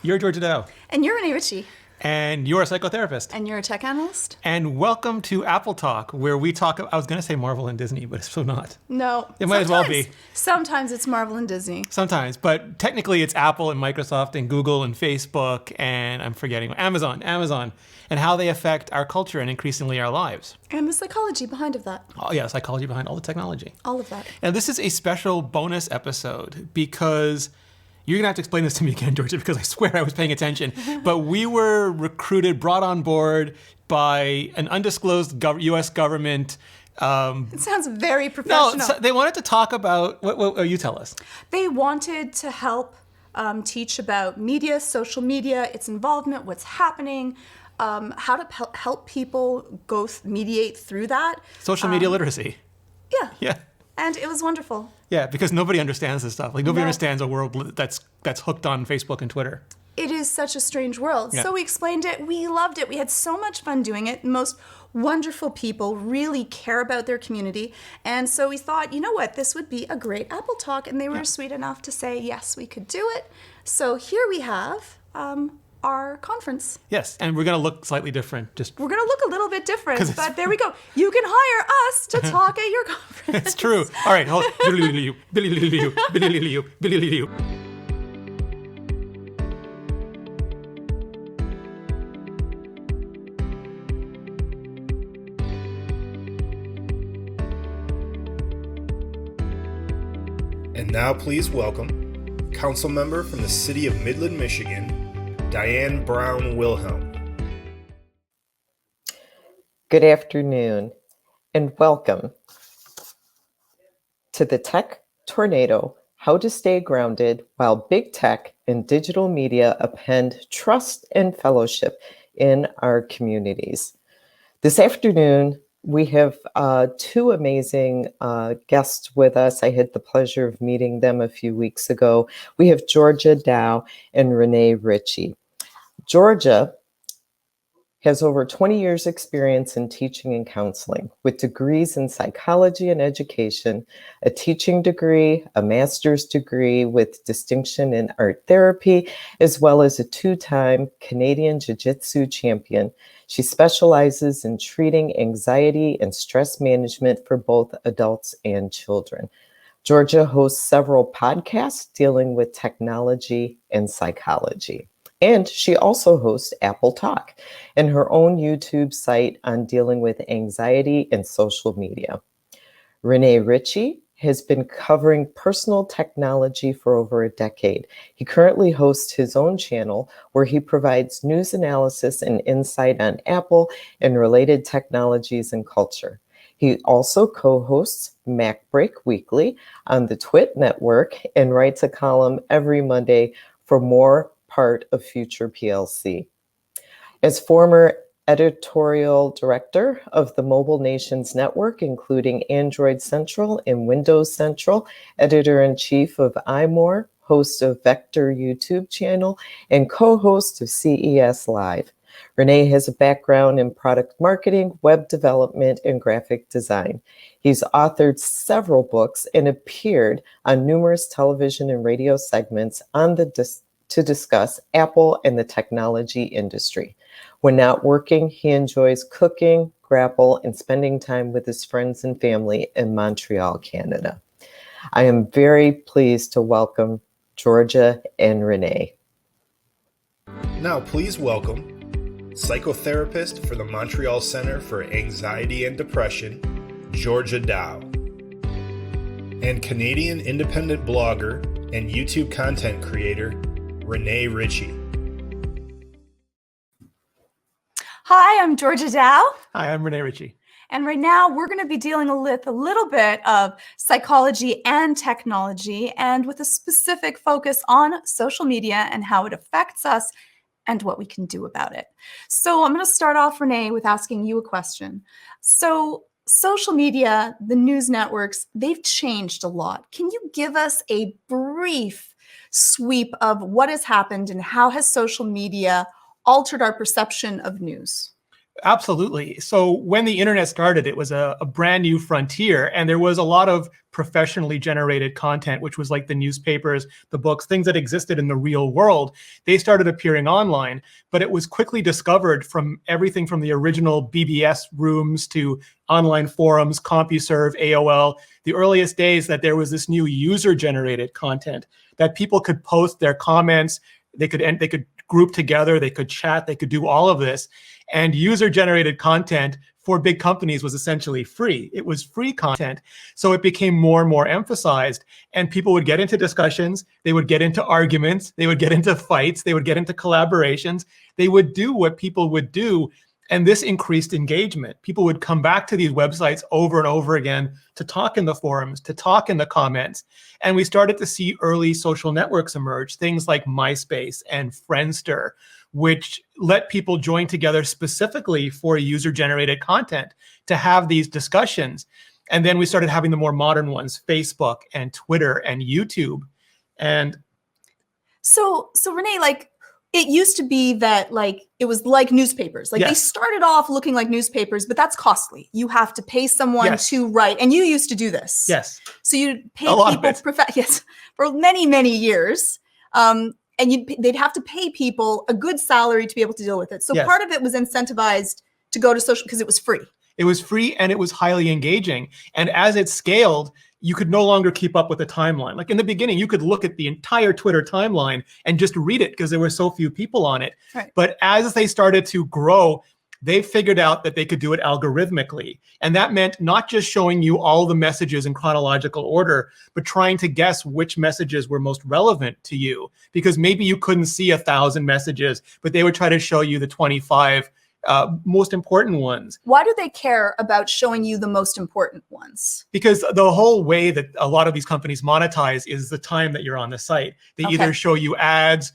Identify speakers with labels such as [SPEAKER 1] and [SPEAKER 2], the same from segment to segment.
[SPEAKER 1] You're Georgia Dow.
[SPEAKER 2] And you're Rene Ritchie.
[SPEAKER 1] And you're a psychotherapist.
[SPEAKER 2] And you're a tech analyst.
[SPEAKER 1] And welcome to Apple Talk, where we talk. I was going to say Marvel and Disney, but it's so not.
[SPEAKER 2] No.
[SPEAKER 1] It might as well be.
[SPEAKER 2] Sometimes it's Marvel and Disney.
[SPEAKER 1] Sometimes. But technically it's Apple and Microsoft and Google and Facebook and I'm forgetting Amazon, and how they affect our culture and increasingly our lives.
[SPEAKER 2] And the psychology behind of that.
[SPEAKER 1] Oh, yeah, psychology behind all the technology.
[SPEAKER 2] All of that.
[SPEAKER 1] And this is a special bonus episode because you're going to have to explain this to me again, Georgia, because I swear I was paying attention. But we were recruited, brought on board by an undisclosed U.S. government.
[SPEAKER 2] It sounds very professional.
[SPEAKER 1] No, so they wanted to talk about, what you tell us.
[SPEAKER 2] They wanted to help teach about media, social media, its involvement, what's happening, how to help people mediate through that.
[SPEAKER 1] Social media literacy.
[SPEAKER 2] Yeah.
[SPEAKER 1] Yeah.
[SPEAKER 2] And it was wonderful.
[SPEAKER 1] Yeah, because nobody understands this stuff. Like nobody understands a world that's hooked on Facebook and Twitter.
[SPEAKER 2] It is such a strange world.
[SPEAKER 1] Yeah.
[SPEAKER 2] So we explained it. We loved it. We had so much fun doing it. Most wonderful people really care about their community. And so we thought, you know what, this would be a great Apple Talk. And they were sweet enough to say, yes, we could do it. So here we have our conference.
[SPEAKER 1] Yes, and we're going to look slightly different.
[SPEAKER 2] We're going to look a little bit different, but there we go. You can hire us to talk at your conference.
[SPEAKER 1] It's true. All right, hold
[SPEAKER 3] And now please welcome Council Member from the City of Midland, Michigan, Diane Brown Wilhelm.
[SPEAKER 4] Good afternoon and welcome to the Tech Tornado, How to Stay Grounded While Big Tech and Digital Media Append Trust and Fellowship in Our Communities. This afternoon, we have two amazing guests with us. I had the pleasure of meeting them a few weeks ago. We have Georgia Dow and Rene Ritchie. Georgia has over 20 years experience in teaching and counseling with degrees in psychology and education, a teaching degree, a master's degree with distinction in art therapy, as well as a two-time Canadian Jiu-Jitsu champion. She specializes in treating anxiety and stress management for both adults and children. Georgia hosts several podcasts dealing with technology and psychology. And she also hosts Apple Talk and her own YouTube site on dealing with anxiety and social media. Rene Ritchie has been covering personal technology for over a decade. He currently hosts his own channel where he provides news analysis and insight on Apple and related technologies and culture. He also co-hosts Mac Break Weekly on the Twit Network and writes a column every Monday for More Part of Future PLC. As former editorial director of the Mobile Nations Network, including Android Central and Windows Central, editor-in-chief of iMore, host of Vector YouTube channel, and co-host of CES Live. Rene has a background in product marketing, web development, and graphic design. He's authored several books and appeared on numerous television and radio segments to discuss Apple and the technology industry. When not working, he enjoys cooking, grapple, and spending time with his friends and family in Montreal, Canada. I am very pleased to welcome Georgia and Rene.
[SPEAKER 3] Now please welcome psychotherapist for the Montreal Center for Anxiety and Depression, Georgia Dow, and Canadian independent blogger and YouTube content creator, Rene Ritchie.
[SPEAKER 2] Hi, I'm Georgia Dow.
[SPEAKER 1] Hi, I'm Rene Ritchie.
[SPEAKER 2] And right now we're going to be dealing with a little bit of psychology and technology, and with a specific focus on social media and how it affects us and what we can do about it. So I'm going to start off, Rene, with asking you a question. So social media, the news networks, they've changed a lot. Can you give us a brief sweep of what has happened and how has social media altered our perception of news?
[SPEAKER 1] Absolutely. So when the internet started, it was a brand new frontier, and there was a lot of professionally generated content, which was like the newspapers, the books, things that existed in the real world. They started appearing online, but it was quickly discovered from everything from the original BBS rooms to online forums, CompuServe, AOL, the earliest days, that there was this new user-generated content that people could post their comments, they could group together, they could chat, they could do all of this. And user-generated content for big companies was essentially free. It was free content. So it became more and more emphasized. And people would get into discussions. They would get into arguments. They would get into fights. They would get into collaborations. They would do what people would do. And this increased engagement. People would come back to these websites over and over again to talk in the forums, to talk in the comments. And we started to see early social networks emerge, things like MySpace and Friendster, which let people join together specifically for user-generated content to have these discussions. And then we started having the more modern ones, Facebook and Twitter and YouTube. And
[SPEAKER 2] so Rene, like, it used to be that, like, it was like newspapers. Like,
[SPEAKER 1] Yes.
[SPEAKER 2] They started off looking like newspapers, but that's costly. You have to pay someone
[SPEAKER 1] Yes.
[SPEAKER 2] to write, and you used to do this.
[SPEAKER 1] yes,
[SPEAKER 2] So you'd pay
[SPEAKER 1] A lot of
[SPEAKER 2] people
[SPEAKER 1] it.
[SPEAKER 2] yes, for many, many years. And they'd have to pay people a good salary to be able to deal with it. So
[SPEAKER 1] Yes.
[SPEAKER 2] part of it was incentivized to go to social because it was free.
[SPEAKER 1] it was free and it was highly engaging. And as it scaled, you could no longer keep up with the timeline. Like in the beginning, you could look at the entire Twitter timeline and just read it because there were so few people on it.
[SPEAKER 2] Right.
[SPEAKER 1] But as they started to grow, they figured out that they could do it algorithmically. And that meant not just showing you all the messages in chronological order, but trying to guess which messages were most relevant to you. Because maybe you couldn't see 1,000 messages, but they would try to show you the 25 most important ones.
[SPEAKER 2] Why do they care about showing you the most important ones?
[SPEAKER 1] Because the whole way that a lot of these companies monetize is the time that you're on the site. They either show you ads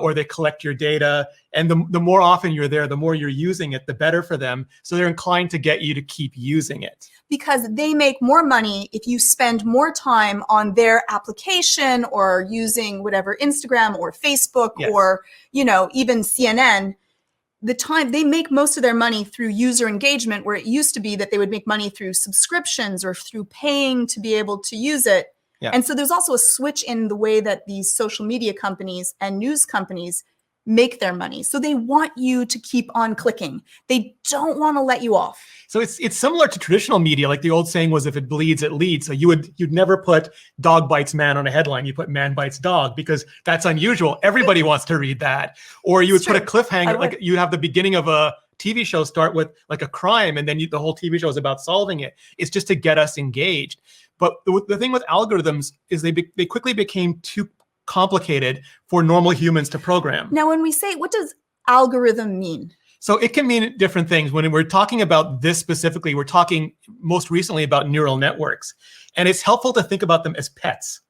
[SPEAKER 1] or they collect your data. And the more often you're there, the more you're using it, the better for them. So they're inclined to get you to keep using it.
[SPEAKER 2] Because they make more money if you spend more time on their application or using whatever, Instagram or Facebook
[SPEAKER 1] Yes.
[SPEAKER 2] or, even CNN. The time they make most of their money through user engagement, where it used to be that they would make money through subscriptions or through paying to be able to use it.
[SPEAKER 1] Yeah.
[SPEAKER 2] And so there's also a switch in the way that these social media companies and news companies make their money. So they want you to keep on clicking. They don't want to let you off.
[SPEAKER 1] So it's similar to traditional media. Like the old saying was, if it bleeds, it leads. So you'd never put dog bites man on a headline. You put man bites dog because that's unusual. Everybody wants to read that. Or you would put a cliffhanger, like you'd have the beginning of a TV show start with like a crime, and then the whole TV show is about solving it. It's just to get us engaged. But the thing with algorithms is they quickly became too complicated for normal humans to program.
[SPEAKER 2] Now, when we say, what does algorithm mean?
[SPEAKER 1] So it can mean different things. When we're talking about this specifically, we're talking most recently about neural networks. And it's helpful to think about them as pets.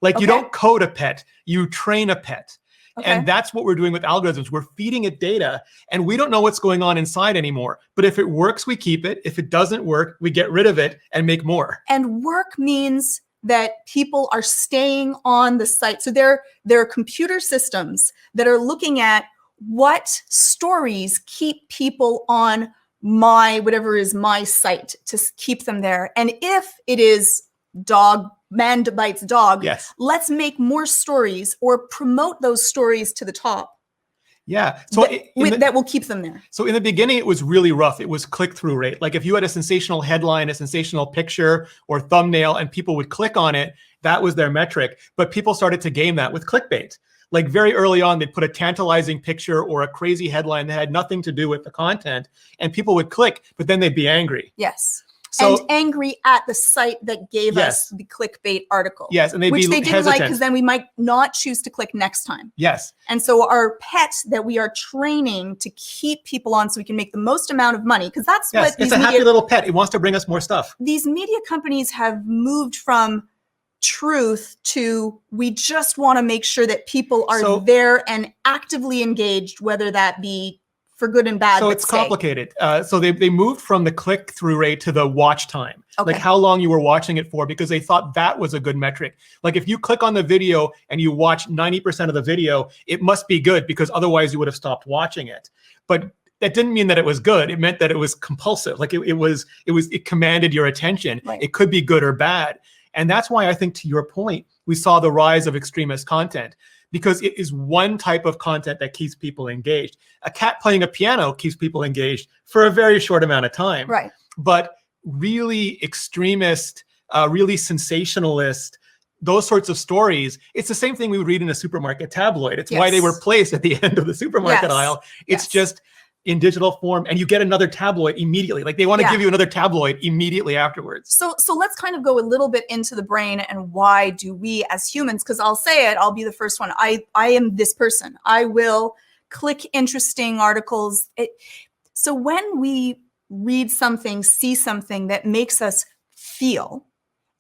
[SPEAKER 1] Like you don't code a pet, you train a pet.
[SPEAKER 2] Okay.
[SPEAKER 1] And that's what we're doing with algorithms. We're feeding it data and we don't know what's going on inside anymore. But if it works, we keep it. If it doesn't work, we get rid of it and make more.
[SPEAKER 2] And work means that people are staying on the site. So there are computer systems that are looking at what stories keep people on whatever is my site to keep them there. And if it is man bites dog,
[SPEAKER 1] Yes.
[SPEAKER 2] let's make more stories or promote those stories to the top.
[SPEAKER 1] Yeah. So
[SPEAKER 2] that will keep them there.
[SPEAKER 1] So in the beginning, it was really rough. It was click-through rate. Like if you had a sensational headline, a sensational picture or thumbnail, and people would click on it, that was their metric. But people started to game that with clickbait. Like very early on, they'd put a tantalizing picture or a crazy headline that had nothing to do with the content, and people would click, but then they'd be angry.
[SPEAKER 2] Yes.
[SPEAKER 1] So,
[SPEAKER 2] and angry at the site that gave us the clickbait article.
[SPEAKER 1] Yes, and they'd
[SPEAKER 2] which
[SPEAKER 1] be
[SPEAKER 2] they didn't
[SPEAKER 1] hesitant.
[SPEAKER 2] like because then we might not choose to click next time.
[SPEAKER 1] Yes.
[SPEAKER 2] And so our pet that we are training to keep people on so we can make the most amount of money, because that's what
[SPEAKER 1] it's a happy little pet. It wants to bring us more stuff.
[SPEAKER 2] These media companies have moved from truth to we just want to make sure that people are there and actively engaged, whether that be for good and bad.
[SPEAKER 1] So it's complicated. So they moved from the click-through rate to the watch time, like how long you were watching it for, because they thought that was a good metric. Like if you click on the video and you watch 90% of the video, it must be good because otherwise you would have stopped watching it. But that didn't mean that it was good. It meant that it was compulsive. Like it commanded your attention.
[SPEAKER 2] Right.
[SPEAKER 1] It could be good or bad. And that's why I think, to your point, we saw the rise of extremist content, because it is one type of content that keeps people engaged. A cat playing a piano keeps people engaged for a very short amount of time.
[SPEAKER 2] Right.
[SPEAKER 1] But really extremist, really sensationalist, those sorts of stories, it's the same thing we would read in a supermarket tabloid. It's why they were placed at the end of the supermarket aisle. It's just in digital form, and you get another tabloid immediately. Like they want to give you another tabloid immediately afterwards.
[SPEAKER 2] So let's kind of go a little bit into the brain and why do we as humans, because I'll say it, I'll be the first one. I am this person. I will click interesting articles. So when we read something, see something that makes us feel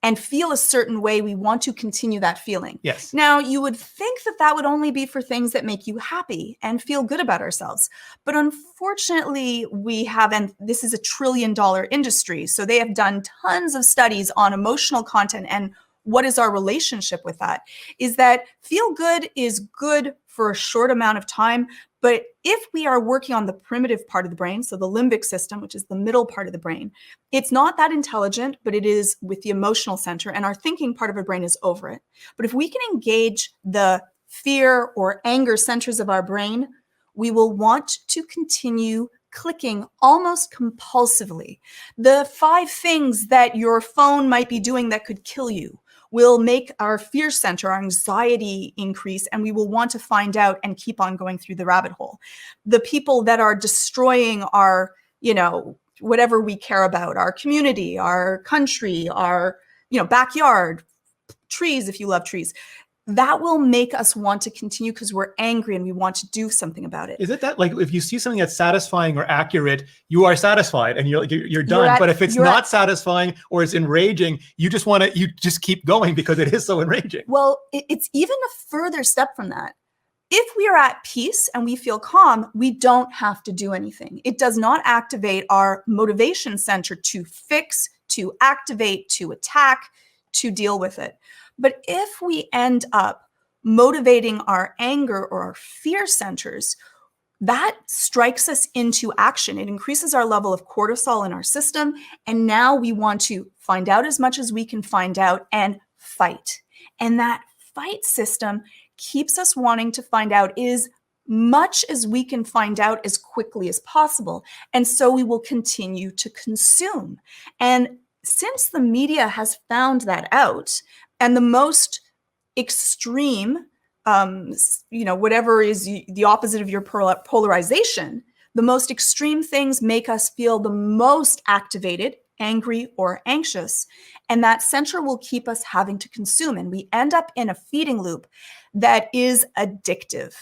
[SPEAKER 2] a certain way, we want to continue that feeling.
[SPEAKER 1] Yes.
[SPEAKER 2] Now, you would think that that would only be for things that make you happy and feel good about ourselves. But unfortunately, we have, and this is a $1 trillion industry, so they have done tons of studies on emotional content and what is our relationship with that, is that feel good is good for a short amount of time. But if we are working on the primitive part of the brain, so the limbic system, which is the middle part of the brain, it's not that intelligent, but it is with the emotional center, and our thinking part of our brain is over it. But if we can engage the fear or anger centers of our brain, we will want to continue clicking almost compulsively. The 5 things that your phone might be doing that could kill you will make our fear center, our anxiety increase, and we will want to find out and keep on going through the rabbit hole. The people that are destroying our, whatever we care about, our community, our country, our, backyard, trees, if you love trees, that will make us want to continue because we're angry and we want to do something about it.
[SPEAKER 1] Is it that, like, if you see something that's satisfying or accurate, you are satisfied and you're done? But if it's not satisfying or it's enraging, you just keep going because it is so enraging.
[SPEAKER 2] Well, it's even a further step from that. If we are at peace and we feel calm, we don't have to do anything. It does not activate our motivation center to fix, to activate, to attack, to deal with it. But if we end up motivating our anger or our fear centers, that strikes us into action. It increases our level of cortisol in our system. And now we want to find out as much as we can find out and fight. And that fight system keeps us wanting to find out as much as we can find out as quickly as possible. And so we will continue to consume. And since the media has found that out, and the most extreme, whatever is the opposite of your polarization, the most extreme things make us feel the most activated, angry, or anxious. And that center will keep us having to consume. And we end up in a feeding loop that is addictive.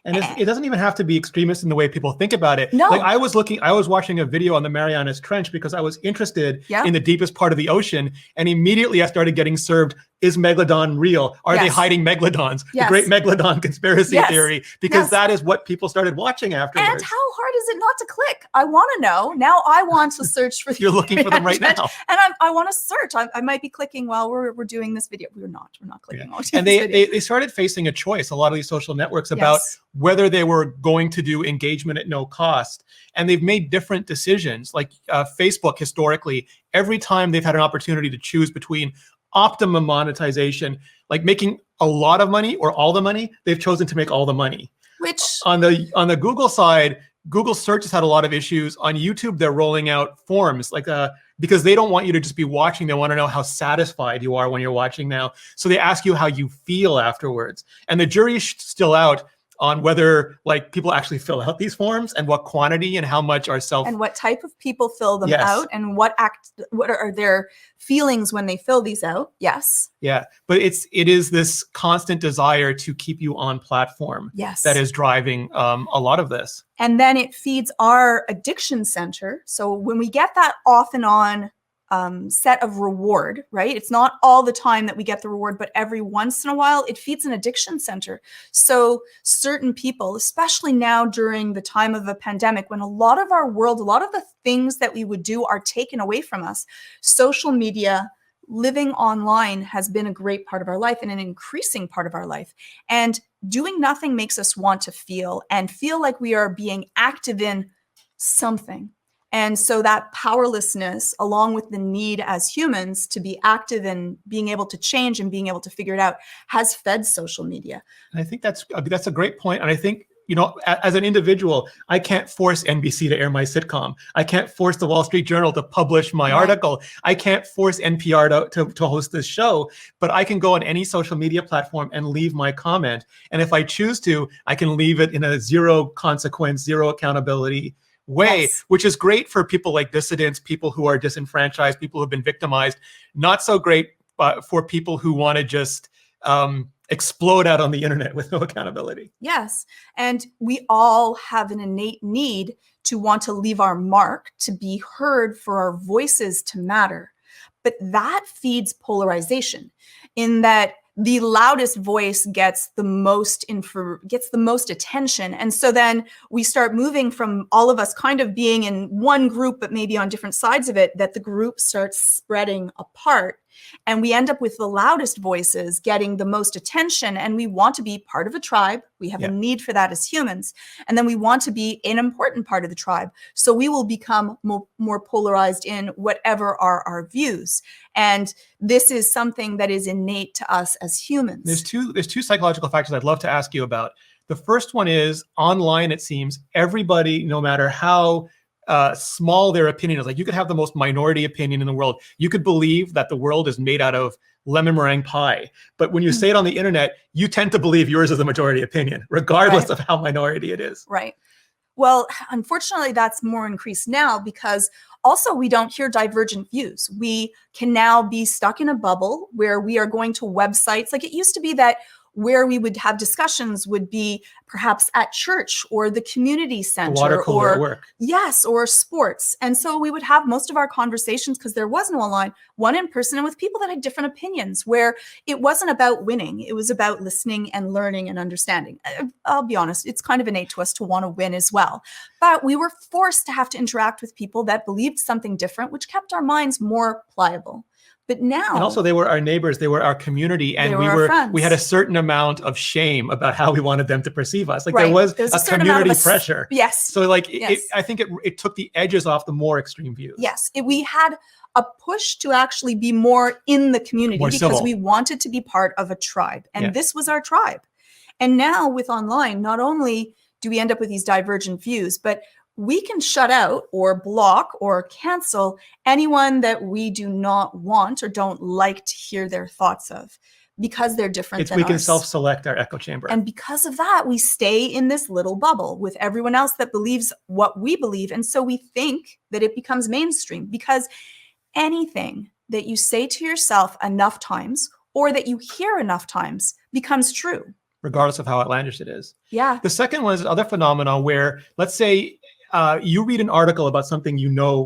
[SPEAKER 1] And it doesn't even have to be extremist in the way people think about it.
[SPEAKER 2] No.
[SPEAKER 1] Like I was watching a video on the Marianas Trench because I was interested in the deepest part of the ocean. And immediately I started getting served, is Megalodon real? Are they hiding Megalodons? The great Megalodon conspiracy theory, because that is what people started watching afterwards.
[SPEAKER 2] And how hard is it not to click? I want to know. Now I want to search for
[SPEAKER 1] You're looking for them right now.
[SPEAKER 2] And I want to search. I might be clicking while we're doing this video. We're not clicking.
[SPEAKER 1] And they started facing a choice, a lot of these social networks, about whether they were going to do engagement at no cost. And they've made different decisions. Like Facebook, historically, every time they've had an opportunity to choose between optimum monetization, like making a lot of money or all the money, they've chosen to make all the money.
[SPEAKER 2] Which
[SPEAKER 1] on the Google side, Google search has had a lot of issues. On YouTube, they're rolling out forms because they don't want you to just be watching. They want to know how satisfied you are when you're watching now. So they ask you how you feel afterwards. And the jury's still out on whether people actually fill out these forms and what quantity and how much are
[SPEAKER 2] and what type of people fill them out and what are their feelings when they fill these out. Yes.
[SPEAKER 1] Yeah. But it is this constant desire to keep you on platform that is driving a lot of this.
[SPEAKER 2] And then it feeds our addiction center. So when we get that off and on set of reward, right? It's not all the time that we get the reward, but every once in a while, it feeds an addiction center. So certain people, especially now during the time of a pandemic, when a lot of our world, a lot of the things that we would do are taken away from us, social media, living online has been a great part of our life and an increasing part of our life. And doing nothing makes us want to feel like we are being active in something. And so that powerlessness, along with the need as humans to be active and being able to change and being able to figure it out, has fed social media.
[SPEAKER 1] And I think that's a great point. And I think, as an individual, I can't force NBC to air my sitcom. I can't force the Wall Street Journal to publish my article. I can't force NPR to host this show, but I can go on any social media platform and leave my comment. And if I choose to, I can leave it in a zero consequence, zero accountability way, which is great for people like dissidents, people who are disenfranchised, people who have been victimized. Not so great for people who want to just explode out on the internet with no accountability.
[SPEAKER 2] Yes. And we all have an innate need to want to leave our mark, to be heard, for our voices to matter. But that feeds polarization, in that the loudest voice gets the most attention. And so then we start moving from all of us kind of being in one group, but maybe on different sides of it, that the group starts spreading apart. And we end up with the loudest voices getting the most attention. And we want to be part of a tribe. We have a need for that as humans. And then we want to be an important part of the tribe. So we will become more polarized in whatever are our views. And this is something that is innate to us as humans.
[SPEAKER 1] There's two psychological factors I'd love to ask you about. The first one is online, it seems, everybody, no matter how small their opinion is, like you could have the most minority opinion in the world. You could believe that the world is made out of lemon meringue pie. But when you say it on the internet, you tend to believe yours is the majority opinion, regardless of how minority it is.
[SPEAKER 2] Right. Well, unfortunately, that's more increased now, because also we don't hear divergent views. We can now be stuck in a bubble where we are going to websites. Like it used to be that where we would have discussions would be perhaps at church or the community center,
[SPEAKER 1] the water cooler at work.
[SPEAKER 2] Yes, or sports. And so we would have most of our conversations, because there was no online, one in person, and with people that had different opinions, where it wasn't about winning. It was about listening and learning and understanding. I'll be honest, it's kind of innate to us to want to win as well. But we were forced to have to interact with people that believed something different, which kept our minds more pliable. But now,
[SPEAKER 1] and also they were our neighbors, they were our community, and we had a certain amount of shame about how we wanted them to perceive us. Like there was a community pressure.
[SPEAKER 2] Yes.
[SPEAKER 1] So like I think it took the edges off the more extreme views.
[SPEAKER 2] Yes. We had a push to actually be more in the community,
[SPEAKER 1] more
[SPEAKER 2] because
[SPEAKER 1] civil.
[SPEAKER 2] We wanted to be part of a tribe, and this was our tribe. And now with online, not only do we end up with these divergent views, but we can shut out or block or cancel anyone that we do not want or don't like to hear their thoughts of, because they're different than us.
[SPEAKER 1] We can self-select our echo chamber.
[SPEAKER 2] And because of that, we stay in this little bubble with everyone else that believes what we believe. And so we think that it becomes mainstream, because anything that you say to yourself enough times, or that you hear enough times, becomes true,
[SPEAKER 1] regardless of how outlandish it is.
[SPEAKER 2] Yeah.
[SPEAKER 1] The second one is another phenomenon where, let's say, you read an article about something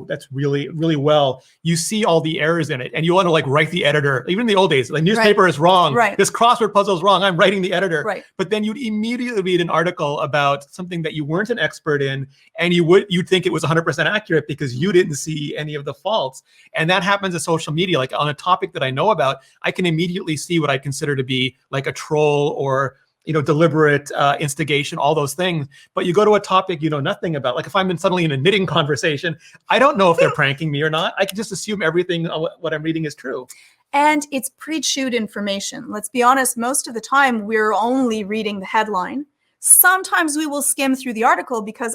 [SPEAKER 1] that's really, really well. You see all the errors in it, and you want to like write the editor. Even in the old days, the newspaper is wrong.
[SPEAKER 2] Right.
[SPEAKER 1] This crossword puzzle is wrong. I'm writing the editor.
[SPEAKER 2] Right.
[SPEAKER 1] But then you'd immediately read an article about something that you weren't an expert in, and you'd think it was 100% accurate because you didn't see any of the faults. And that happens in social media. Like on a topic that I know about, I can immediately see what I consider to be like a troll or deliberate instigation, all those things. But you go to a topic you know nothing about. Like if I'm suddenly in a knitting conversation, I don't know if they're pranking me or not. I can just assume everything what I'm reading is true.
[SPEAKER 2] And it's pre-chewed information. Let's be honest, most of the time we're only reading the headline. Sometimes we will skim through the article because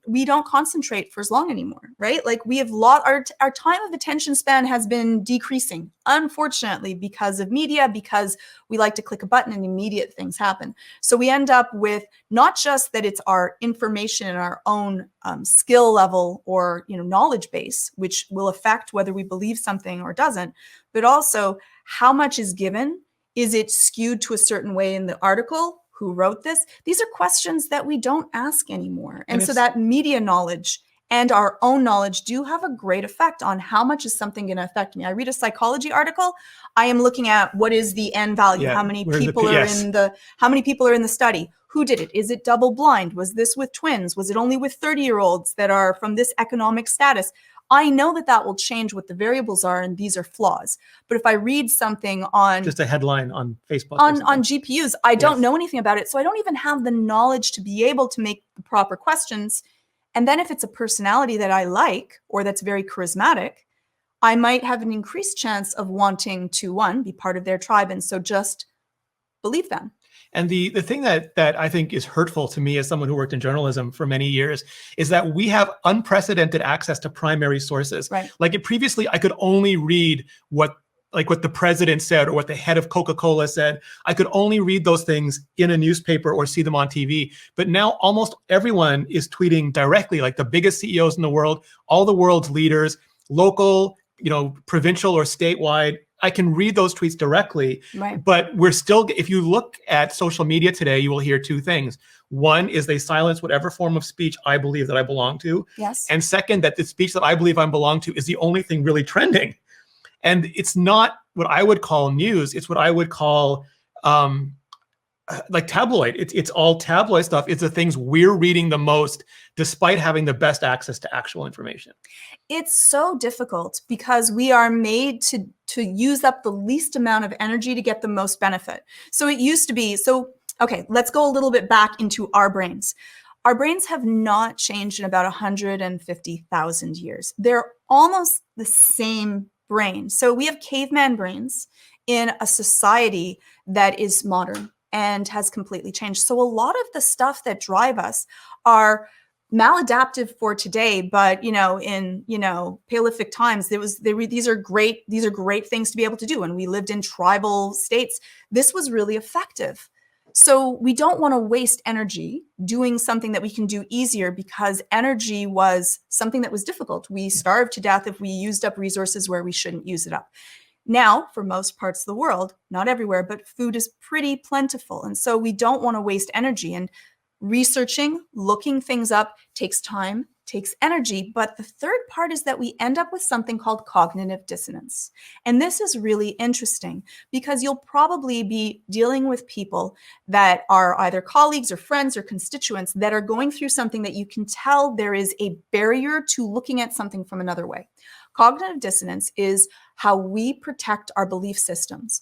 [SPEAKER 2] we don't concentrate for as long anymore, right? Like we have our time of attention span has been decreasing, unfortunately, because of media, because we like to click a button and immediate things happen. So we end up with not just that it's our information and our own skill level or knowledge base, which will affect whether we believe something or doesn't, but also how much is given. Is it skewed to a certain way in the article? Who wrote this? These are questions that we don't ask anymore. And so that media knowledge and our own knowledge do have a great effect on how much is something going to affect me. I read a psychology article. I am looking at what is the N value, how many people are in the study, who did it? Is it double blind? Was this with twins? Was it only with 30-year-olds that are from this economic status? I know that will change what the variables are, and these are flaws. But if I read something on
[SPEAKER 1] just a headline on Facebook
[SPEAKER 2] on GPUs, I don't know anything about it, so I don't even have the knowledge to be able to make the proper questions. And then if it's a personality that I like or that's very charismatic, I might have an increased chance of wanting to, one, be part of their tribe, and so just believe them.
[SPEAKER 1] And the thing that I think is hurtful to me as someone who worked in journalism for many years is that we have unprecedented access to primary sources.
[SPEAKER 2] Right.
[SPEAKER 1] Like previously, I could only read what the president said or what the head of Coca-Cola said. I could only read those things in a newspaper or see them on TV. But now almost everyone is tweeting directly, like the biggest CEOs in the world, all the world's leaders, local, provincial or statewide. I can read those tweets directly,
[SPEAKER 2] Right.
[SPEAKER 1] but we're still, if you look at social media today, you will hear two things. One is they silence whatever form of speech I believe that I belong to.
[SPEAKER 2] Yes.
[SPEAKER 1] And second, that the speech that I believe I belong to is the only thing really trending. And it's not what I would call news. It's what I would call like tabloid. It's all tabloid stuff. It's the things we're reading the most, despite having the best access to actual information.
[SPEAKER 2] It's so difficult because we are made to use up the least amount of energy to get the most benefit. So it used to be, okay, let's go a little bit back into our brains. Our brains have not changed in about 150,000 years. They're almost the same brain. So we have caveman brains in a society that is modern and has completely changed. So a lot of the stuff that drive us are maladaptive for today, but in Paleolithic times, these are great things to be able to do. And we lived in tribal states. This was really effective. So we don't want to waste energy doing something that we can do easier, because energy was something that was difficult. We starved to death if we used up resources where we shouldn't use it up. Now, for most parts of the world, not everywhere, but food is pretty plentiful. And so we don't want to waste energy. And researching, looking things up takes time, takes energy. But the third part is that we end up with something called cognitive dissonance. And this is really interesting because you'll probably be dealing with people that are either colleagues or friends or constituents that are going through something that you can tell there is a barrier to looking at something from another way. Cognitive dissonance is how we protect our belief systems.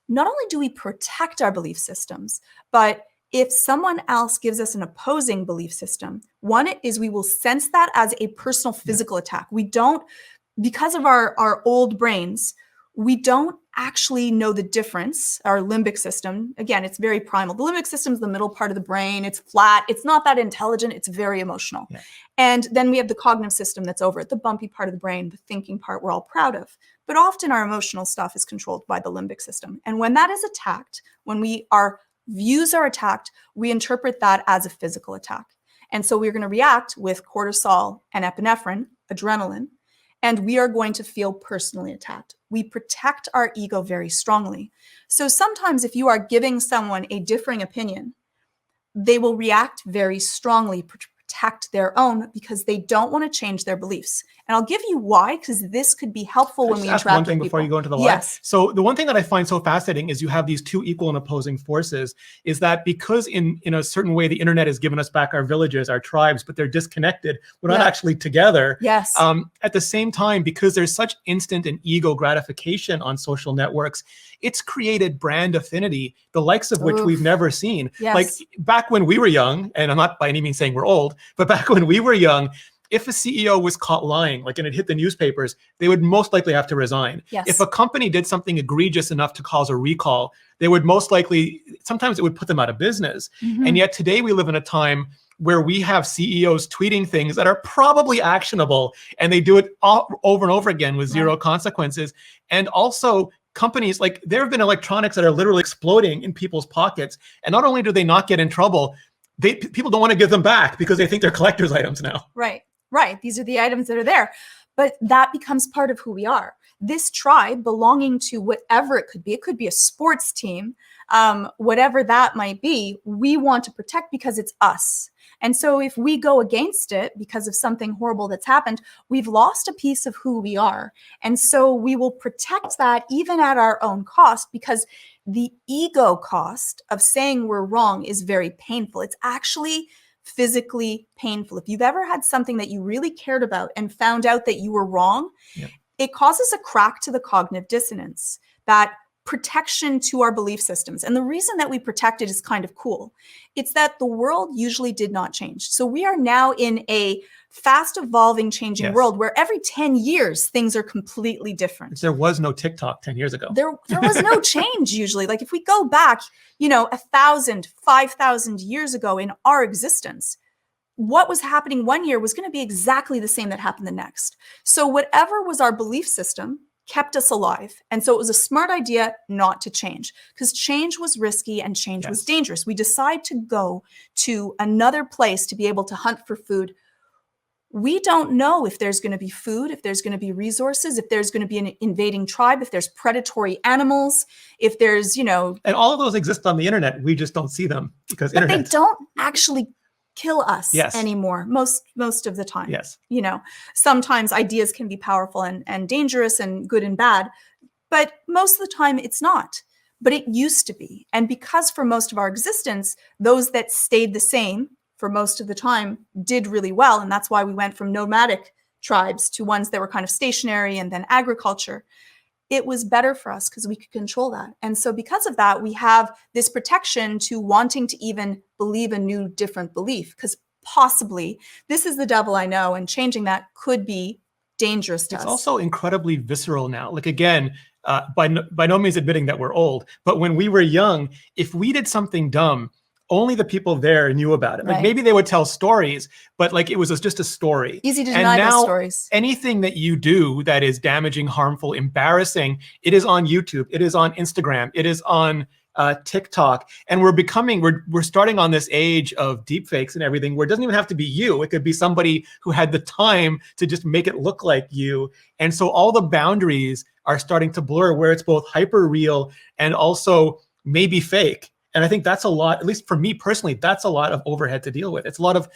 [SPEAKER 2] Not only do we protect our belief systems, but if someone else gives us an opposing belief system, one is we will sense that as a personal physical attack. We don't, because of our old brains, we don't actually know the difference. Our limbic system, again, it's very primal. The limbic system is the middle part of the brain. It's flat. It's not that intelligent. It's very emotional. Yeah. And then we have the cognitive system that's over it, the bumpy part of the brain, the thinking part we're all proud of. But often our emotional stuff is controlled by the limbic system. And when that is attacked, when our views are attacked, we interpret that as a physical attack. And so we're going to react with cortisol and epinephrine, adrenaline, and we are going to feel personally attacked. We protect our ego very strongly. So sometimes if you are giving someone a differing opinion, they will react very strongly, protect their own, because they don't want to change their beliefs. And I'll give you why, because this could be helpful when we interact with people.
[SPEAKER 1] One thing before you go into the live.
[SPEAKER 2] Yes.
[SPEAKER 1] So the one thing that I find so fascinating is you have these two equal and opposing forces, is that because in a certain way, the internet has given us back our villages, our tribes, but they're disconnected. We're not actually together.
[SPEAKER 2] Yes.
[SPEAKER 1] At the same time, because there's such instant and ego gratification on social networks, it's created brand affinity, the likes of which we've never seen.
[SPEAKER 2] Yes.
[SPEAKER 1] Like back when we were young, and I'm not by any means saying we're old, but back when we were young, if a CEO was caught lying, and it hit the newspapers, they would most likely have to resign.
[SPEAKER 2] Yes.
[SPEAKER 1] If a company did something egregious enough to cause a recall, they would most likely, sometimes it would put them out of business. Mm-hmm. And yet today we live in a time where we have CEOs tweeting things that are probably actionable, and they do it over and over again with zero consequences. And also companies, there have been electronics that are literally exploding in people's pockets. And not only do they not get in trouble, people don't want to give them back because they think they're collector's items now.
[SPEAKER 2] Right. These are the items that are there. But that becomes part of who we are. This tribe belonging to whatever it could be a sports team, whatever that might be, we want to protect because it's us. And so if we go against it because of something horrible that's happened, we've lost a piece of who we are. And so we will protect that even at our own cost, because the ego cost of saying we're wrong is very painful. It's actually physically painful. If you've ever had something that you really cared about and found out that you were wrong, it causes a crack to the cognitive dissonance that protection to our belief systems. And the reason that we protect it is kind of cool. It's that the world usually did not change. So we are now in a fast evolving, changing world where every 10 years, things are completely different.
[SPEAKER 1] There was no TikTok 10 years ago.
[SPEAKER 2] There was no change usually. Like if we go back, 1,000, 5,000 years ago in our existence, what was happening one year was going to be exactly the same that happened the next. So whatever was our belief system kept us alive. And so it was a smart idea not to change, because change was risky and change was dangerous. We decide to go to another place to be able to hunt for food. We don't know if there's going to be food, if there's going to be resources, if there's going to be an invading tribe, if there's predatory animals, if there's,
[SPEAKER 1] And all of those exist on the internet. We just don't see them because
[SPEAKER 2] but
[SPEAKER 1] internet.
[SPEAKER 2] they don't actually kill us anymore most of the time.
[SPEAKER 1] Yes.
[SPEAKER 2] Sometimes ideas can be powerful and dangerous and good and bad, but most of the time it's not. But it used to be. And because for most of our existence, those that stayed the same for most of the time did really well. And that's why we went from nomadic tribes to ones that were kind of stationary and then agriculture. It was better for us because we could control that. And so because of that, we have this protection to wanting to even believe a new, different belief, because possibly this is the devil I know, and changing that could be dangerous to us.
[SPEAKER 1] It's also incredibly visceral now. Like, again, by no means admitting that we're old, but when we were young, if we did something dumb, only the people there knew about it. Like maybe they would tell stories, but like it was just a story.
[SPEAKER 2] Easy to deny those stories.
[SPEAKER 1] Anything that you do that is damaging, harmful, embarrassing, it is on YouTube, it is on Instagram, it is on TikTok. And we're starting on this age of deepfakes and everything where it doesn't even have to be you. It could be somebody who had the time to just make it look like you. And so all the boundaries are starting to blur where it's both hyper real and also maybe fake. And I think that's a lot, at least for me personally, that's a lot of overhead to deal with. It's a lot of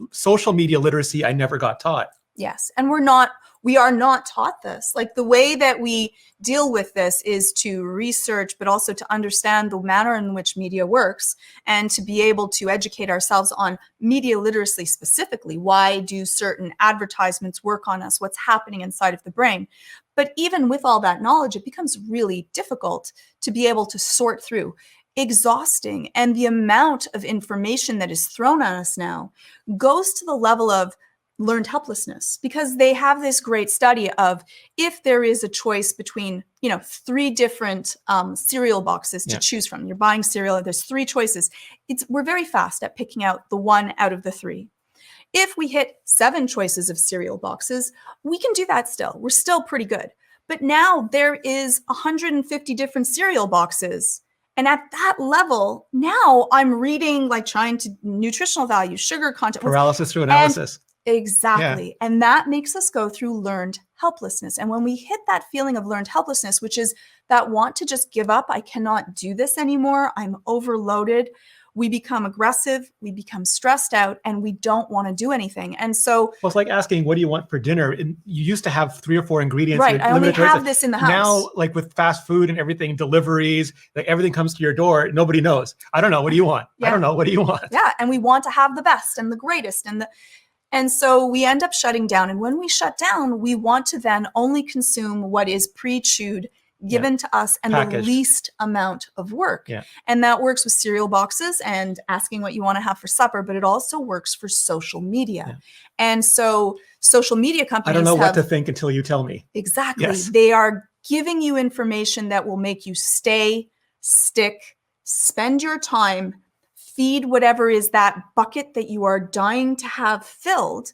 [SPEAKER 1] social media literacy I never got taught.
[SPEAKER 2] Yes. And we are not taught this. Like the way that we deal with this is to research, but also to understand the manner in which media works and to be able to educate ourselves on media literacy specifically. Why do certain advertisements work on us? What's happening inside of the brain? But even with all that knowledge, it becomes really difficult to be able to sort through. Exhausting. And the amount of information that is thrown at us now goes to the level of learned helplessness, because they have this great study of if there is a choice between, 3 different cereal boxes to choose from. You're buying cereal, there's 3 choices. We're very fast at picking out the one out of the 3. If we hit 7 choices of cereal boxes, we can do that still. We're still pretty good. But now there is 150 different cereal boxes. And at that level, now I'm reading, like trying to nutritional value, sugar content.
[SPEAKER 1] Paralysis through analysis.
[SPEAKER 2] Exactly. Yeah. And that makes us go through learned helplessness. And when we hit that feeling of learned helplessness, which is that want to just give up, I cannot do this anymore, I'm overloaded, we become aggressive, we become stressed out, and we don't want to do anything. And so
[SPEAKER 1] it's like asking, what do you want for dinner? And you used to have 3 or 4 ingredients.
[SPEAKER 2] Right. I only have this in the house.
[SPEAKER 1] Now, like with fast food and everything, deliveries, like everything comes to your door. Nobody knows. I don't know. What do you want? I don't know. What do you want?
[SPEAKER 2] Yeah. And we want to have the best and the greatest. And so we end up shutting down. And when we shut down, we want to then only consume what is pre-chewed, given to us, and packaged. The least amount of work. Yeah. And that works with cereal boxes and asking what you want to have for supper, but it also works for social media. Yeah. And so social media companies
[SPEAKER 1] I don't know what to think until you tell me.
[SPEAKER 2] Exactly.
[SPEAKER 1] Yes.
[SPEAKER 2] They are giving you information that will make you stay, stick, spend your time, feed whatever is that bucket that you are dying to have filled.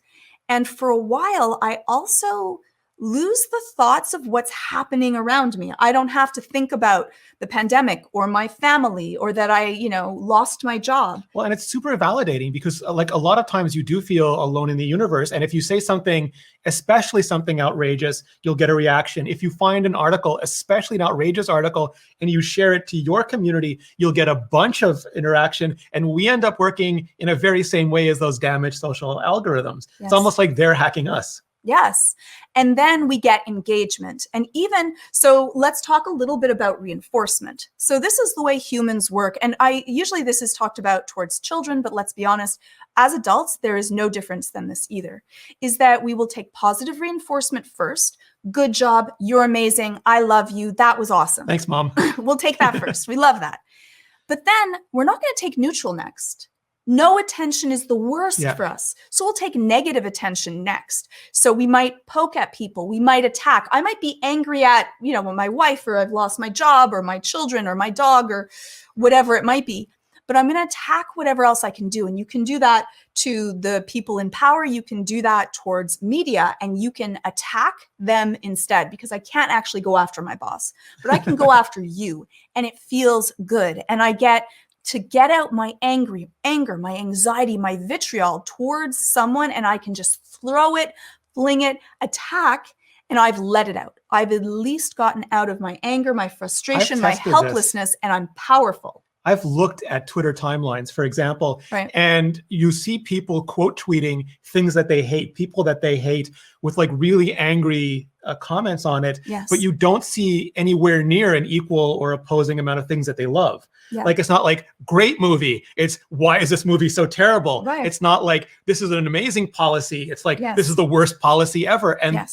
[SPEAKER 2] And for a while, I also lose the thoughts of what's happening around me. I don't have to think about the pandemic or my family or that I, lost my job.
[SPEAKER 1] Well, and it's super validating because like a lot of times you do feel alone in the universe. And if you say something, especially something outrageous, you'll get a reaction. If you find an article, especially an outrageous article, and you share it to your community, you'll get a bunch of interaction. And we end up working in a very same way as those damaged social algorithms. Yes. It's almost like they're hacking us.
[SPEAKER 2] Yes. And then we get engagement. And so let's talk a little bit about reinforcement. So this is the way humans work. And usually this is talked about towards children, but let's be honest, as adults, there is no difference than this either, is that we will take positive reinforcement first, good job, you're amazing, I love you, that was awesome.
[SPEAKER 1] Thanks, Mom.
[SPEAKER 2] We'll take that first. We love that. But then we're not going to take neutral next. No attention is the worst for us. So we'll take negative attention next. So we might poke at people. We might attack. I might be angry at, my wife, or I've lost my job, or my children, or my dog, or whatever it might be. But I'm going to attack whatever else I can do. And you can do that to the people in power. You can do that towards media, and you can attack them instead, because I can't actually go after my boss, but I can go after you, and it feels good. And I get to get out my anger, my anxiety, my vitriol towards someone, and I can just throw it, fling it, attack, and I've let it out. I've at least gotten out of my anger, my frustration, my helplessness, and I'm powerful.
[SPEAKER 1] I've looked at Twitter timelines, for example, and you see people quote tweeting things that they hate, people that they hate, with like really angry comments on it, but you don't see anywhere near an equal or opposing amount of things that they love. Like, it's not like, great movie. It's, why is this movie so terrible? It's not like, this is an amazing policy. It's like, this is the worst policy ever. And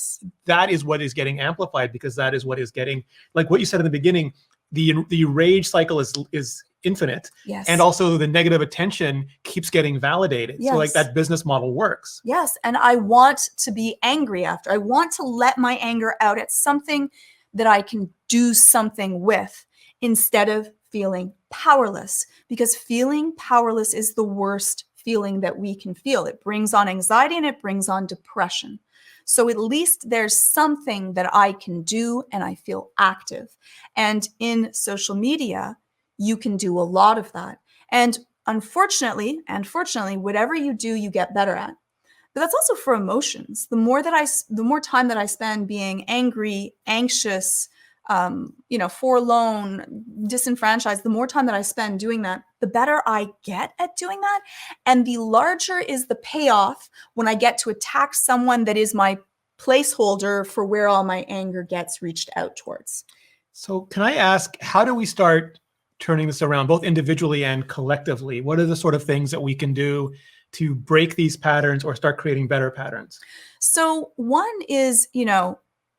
[SPEAKER 1] that is what is getting amplified, because that is what is getting, like what you said in the beginning, the rage cycle is infinite. And also the negative attention keeps getting validated. So like that business model works.
[SPEAKER 2] And I want to be angry after. I want to let my anger out at something that I can do something with, instead of feeling powerless, because feeling powerless is the worst feeling that we can feel. It brings on anxiety, and it brings on depression. So at least there's something that I can do, and I feel active. And in social media, you can do a lot of that. And unfortunately, whatever you do, you get better at. But that's also for emotions. The more time that I spend being angry, anxious, forlorn, disenfranchised, the more time that I spend doing that, the better I get at doing that. And the larger is the payoff when I get to attack someone that is my placeholder for where all my anger gets reached out towards.
[SPEAKER 1] So can I ask, how do we start turning this around, both individually and collectively? What are the sort of things that we can do to break these patterns or start creating better patterns?
[SPEAKER 2] So one is,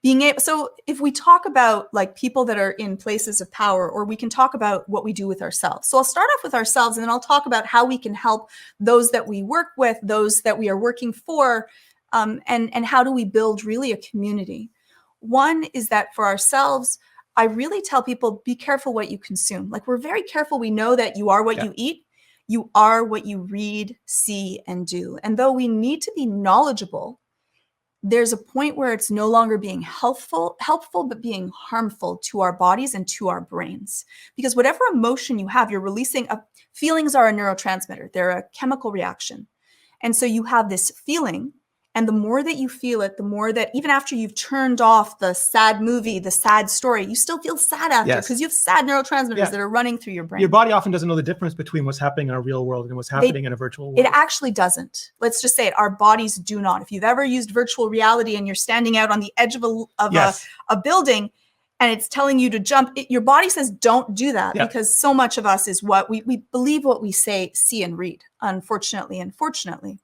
[SPEAKER 2] being able, so if we talk about like people that are in places of power, or we can talk about what we do with ourselves. So I'll start off with ourselves, and then I'll talk about how we can help those that we work with, those that we are working for, and how do we build really a community. One is that for ourselves, I really tell people, be careful what you consume. Like, we're very careful. We know that you are what you eat. You are what you read, see, and do. And though we need to be knowledgeable, there's a point where it's no longer being helpful, but being harmful to our bodies and to our brains. Because whatever emotion you have, you're releasing, feelings are a neurotransmitter. They're a chemical reaction. And so you have this feeling, and the more that you feel it, the more that even after you've turned off the sad movie, the sad story, you still feel sad after, because you have sad neurotransmitters that are running through your brain.
[SPEAKER 1] Your body often doesn't know the difference between what's happening in a real world and what's happening in a virtual world.
[SPEAKER 2] It actually doesn't. Let's just say it. Our bodies do not. If you've ever used virtual reality and you're standing out on the edge of a building, and it's telling you to jump, your body says don't do that, because so much of us is what we believe, what we say, see, and read, unfortunately and fortunately.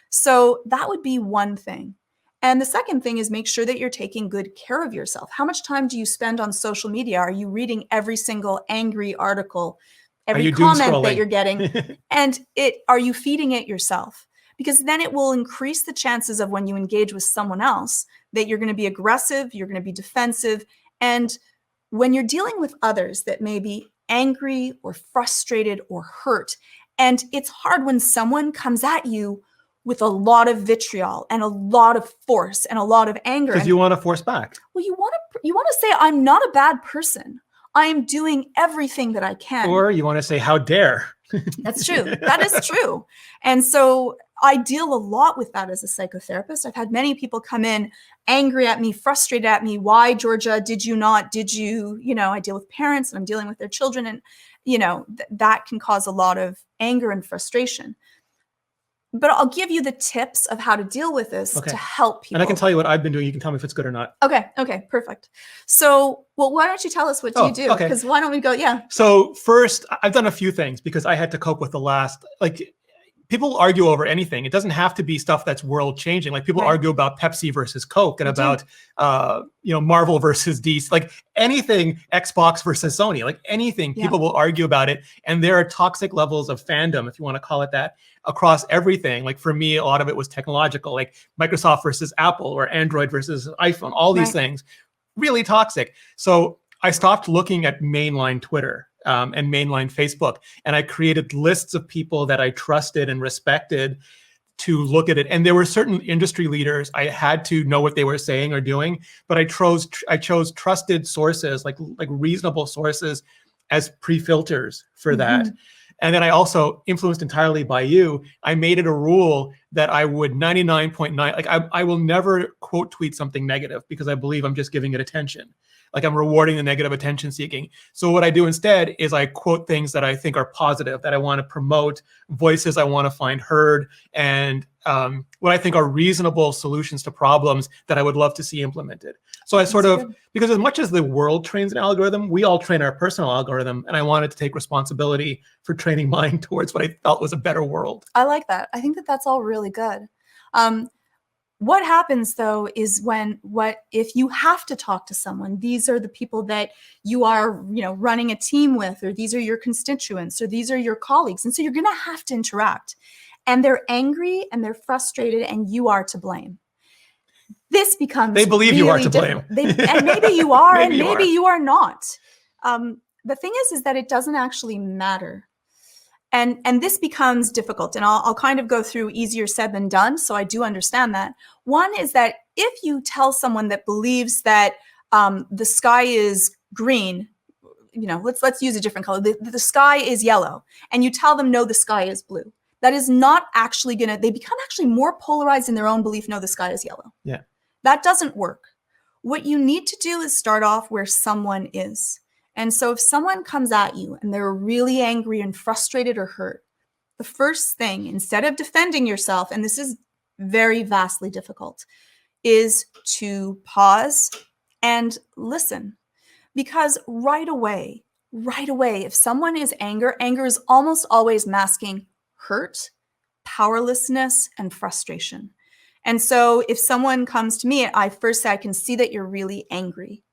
[SPEAKER 2] So that would be one thing. And the second thing is, make sure that you're taking good care of yourself. How much time do you spend on social media? Are you reading every single angry article, every comment that you're getting? And are you feeding it yourself? Because then it will increase the chances of, when you engage with someone else, that you're going to be aggressive, you're going to be defensive. And when you're dealing with others that may be angry or frustrated or hurt, and it's hard when someone comes at you with a lot of vitriol and a lot of force and a lot of anger.
[SPEAKER 1] Because you want to force back.
[SPEAKER 2] Well, you want to say, I'm not a bad person. I am doing everything that I can.
[SPEAKER 1] Or you want to say, how dare.
[SPEAKER 2] That's true. That is true. And so I deal a lot with that as a psychotherapist. I've had many people come in angry at me, frustrated at me. Why, Georgia, did you not? Did you, I deal with parents, and I'm dealing with their children. And, that can cause a lot of anger and frustration. But I'll give you the tips of how to deal with this to help people.
[SPEAKER 1] And I can tell you what I've been doing. You can tell me if it's good or not.
[SPEAKER 2] Okay, perfect. So, why don't you tell us what you do? Because why don't we go,
[SPEAKER 1] So first, I've done a few things, because I had to cope with the last, people argue over anything. It doesn't have to be stuff that's world changing. Like people
[SPEAKER 2] Right.
[SPEAKER 1] argue about Pepsi versus Coke and
[SPEAKER 2] They do.
[SPEAKER 1] about, Marvel versus DC, like anything, Xbox versus Sony, like anything,
[SPEAKER 2] Yeah.
[SPEAKER 1] people will argue about it. And there are toxic levels of fandom, if you want to call it that, across everything. Like for me, a lot of it was technological, like Microsoft versus Apple or Android versus iPhone, all these
[SPEAKER 2] Right.
[SPEAKER 1] things, really toxic. So I stopped looking at mainline Twitter and mainline Facebook, and I created lists of people that I trusted and respected to look at it. And there were certain industry leaders I had to know what they were saying or doing, but I chose trusted sources, like reasonable sources, as pre-filters for that. And then I also, influenced entirely by you, I made it a rule that I would 99.9, like I will never quote tweet something negative because I believe I'm just giving it attention. Like I'm rewarding the negative attention seeking. So what I do instead is I quote things that I think are positive, that I want to promote, voices I want to find heard, and what I think are reasonable solutions to problems that I would love to see implemented. So I sort
[SPEAKER 2] That's
[SPEAKER 1] of,
[SPEAKER 2] good.
[SPEAKER 1] because as much as the world trains an algorithm, we all train our personal algorithm, and I wanted to take responsibility for training mine towards what I felt was a better world.
[SPEAKER 2] I like that. I think that that's all really good. What happens though is if you have to talk to someone, these are the people that you are, running a team with, or these are your constituents, or these are your colleagues. And so you're going to have to interact, and they're angry and they're frustrated and you are to blame. This becomes
[SPEAKER 1] They believe you are
[SPEAKER 2] really
[SPEAKER 1] to blame.
[SPEAKER 2] and maybe you are,
[SPEAKER 1] Maybe
[SPEAKER 2] and
[SPEAKER 1] you
[SPEAKER 2] maybe
[SPEAKER 1] are.
[SPEAKER 2] you are not. The thing is that it doesn't actually matter. And this becomes difficult, and I'll kind of go through easier said than done. So I do understand that. One is that if you tell someone that believes that the sky is green, let's use a different color. The sky is yellow, and you tell them no, the sky is blue. That is not actually they become actually more polarized in their own belief. No, the sky is yellow.
[SPEAKER 1] Yeah.
[SPEAKER 2] That doesn't work. What you need to do is start off where someone is. And so if someone comes at you and they're really angry and frustrated or hurt, the first thing, instead of defending yourself, and this is very vastly difficult, is to pause and listen. Because right away, if someone is anger is almost always masking hurt, powerlessness, and frustration. And so if someone comes to me, I first say, I can see that you're really angry,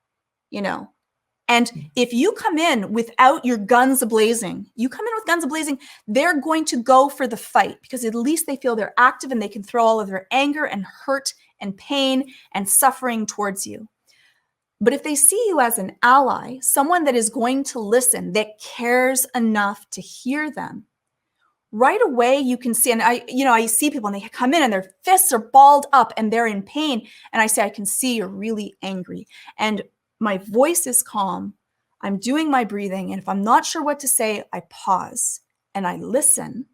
[SPEAKER 2] And if you come in without your guns blazing, they're going to go for the fight, because at least they feel they're active and they can throw all of their anger and hurt and pain and suffering towards you. But if they see you as an ally, someone that is going to listen, that cares enough to hear them, right away you can see, and I see people and they come in and their fists are balled up and they're in pain. And I say, I can see you're really angry. And my voice is calm. I'm doing my breathing. And if I'm not sure what to say, I pause and I listen.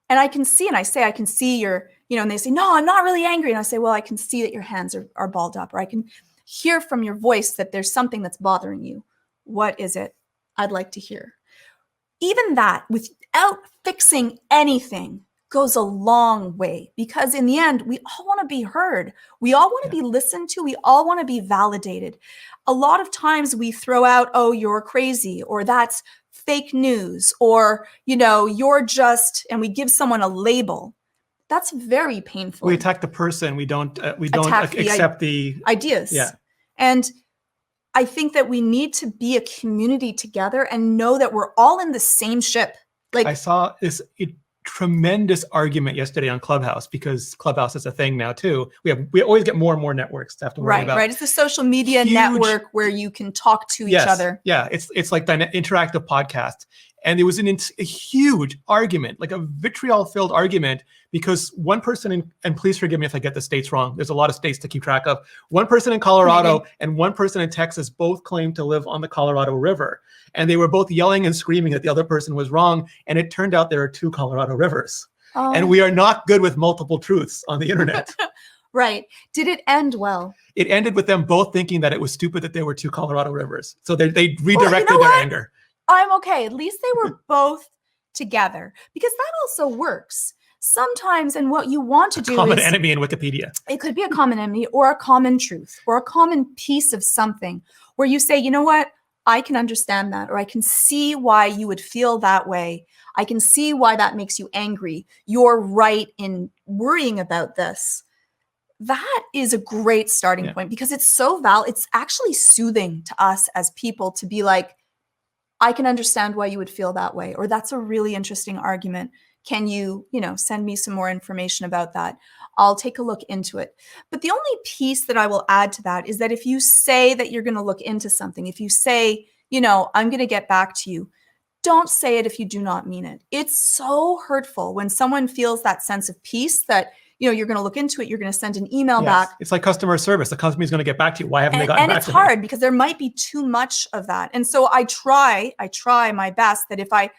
[SPEAKER 2] And I can see, and I say, I can see your, and they say, no, I'm not really angry. And I say, well, I can see that your hands are balled up, or I can hear from your voice that there's something that's bothering you. What is it? I'd like to hear. Even that, without fixing anything, goes a long way, because in the end, we all want to be heard. We all want to be listened to. We all want to be validated. A lot of times we throw out, oh, you're crazy, or that's fake news, or, you're just, and we give someone a label. That's very painful.
[SPEAKER 1] We attack the person. We don't
[SPEAKER 2] Attack
[SPEAKER 1] accept the
[SPEAKER 2] ideas.
[SPEAKER 1] Yeah.
[SPEAKER 2] And I think that we need to be a community together and know that we're all in the same ship. Like,
[SPEAKER 1] I saw this tremendous argument yesterday on Clubhouse, because Clubhouse is a thing now too. We always get more and more networks to have to worry about.
[SPEAKER 2] Right. It's the social media network where you can talk to each other.
[SPEAKER 1] Yeah, it's like the interactive podcast. And it was a huge argument, like a vitriol-filled argument, because one person and please forgive me if I get the states wrong, there's a lot of states to keep track of. One person in Colorado and one person in Texas both claimed to live on the Colorado River. And they were both yelling and screaming that the other person was wrong. And it turned out there are two Colorado rivers. Oh. And we are not good with multiple truths on the internet.
[SPEAKER 2] Right. Did it end well?
[SPEAKER 1] It ended with them both thinking that it was stupid that there were two Colorado rivers. So they redirected their anger.
[SPEAKER 2] I'm okay. At least they were both together, because that also works. Sometimes, and what you want to do
[SPEAKER 1] common enemy in Wikipedia.
[SPEAKER 2] It could be a common enemy or a common truth or a common piece of something where you say, you know what? I can understand that, or I can see why you would feel that way. I can see why that makes you angry. You're right in worrying about this. That is a great starting point because it's so it's actually soothing to us as people to be like, I can understand why you would feel that way, or that's a really interesting argument. Can you, send me some more information about that? I'll take a look into it. But the only piece that I will add to that is that if you say that you're going to look into something, if you say, I'm going to get back to you, don't say it if you do not mean it. It's so hurtful when someone feels that sense of peace that, you're going to look into it, you're going to send an email back.
[SPEAKER 1] It's like customer service. The company's going to get back to you. Why haven't they gotten back to me?
[SPEAKER 2] And it's hard because there might be too much of that. And so I try my best that if I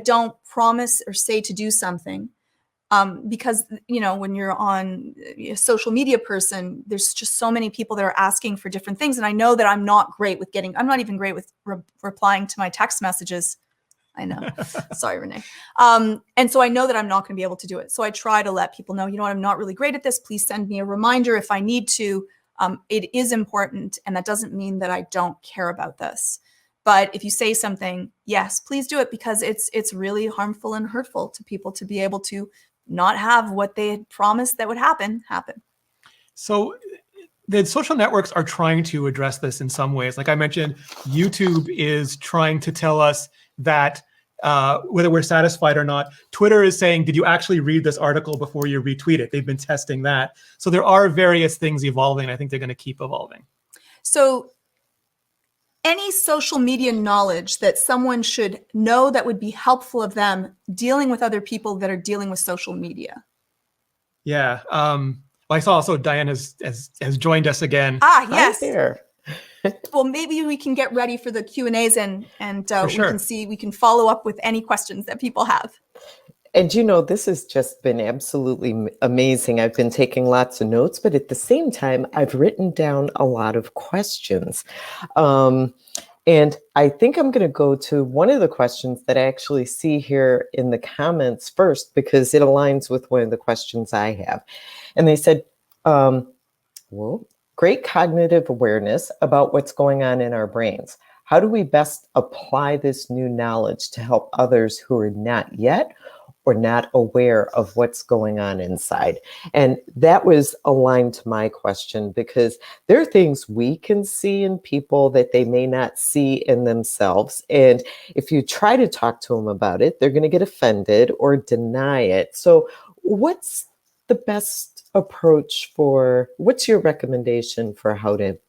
[SPEAKER 2] don't promise or say to do something, because, when you're on a social media person, there's just so many people that are asking for different things. And I know that I'm not even great with replying to my text messages. I know. Sorry, Rene. And so I know that I'm not going to be able to do it. So I try to let people know, what, I'm not really great at this. Please send me a reminder if I need to. It is important. And that doesn't mean that I don't care about this. But if you say something, yes, please do it, because it's really harmful and hurtful to people to be able to not have what they had promised that would happen.
[SPEAKER 1] So the social networks are trying to address this in some ways. Like I mentioned, YouTube is trying to tell us that whether we're satisfied or not. Twitter is saying, did you actually read this article before you retweet it? They've been testing that. So there are various things evolving. I think they're going to keep evolving.
[SPEAKER 2] So any social media knowledge that someone should know that would be helpful of them dealing with other people that are dealing with social media.
[SPEAKER 1] Yeah. I saw also Diane has joined us again.
[SPEAKER 2] Yes.
[SPEAKER 4] Hi there.
[SPEAKER 2] Well, maybe we can get ready for the Q&As and
[SPEAKER 1] sure.
[SPEAKER 2] we can follow up with any questions that people have.
[SPEAKER 4] And this has just been absolutely amazing. I've been taking lots of notes, but at the same time, I've written down a lot of questions. And I think I'm going to go to one of the questions that I actually see here in the comments first, because it aligns with one of the questions I have. And they said, great cognitive awareness about what's going on in our brains. How do we best apply this new knowledge to help others who are not yet or not aware of what's going on inside? And that was aligned to my question, because there are things we can see in people that they may not see in themselves. And if you try to talk to them about it, they're going to get offended or deny it. So what's the best approach what's your recommendation for how to,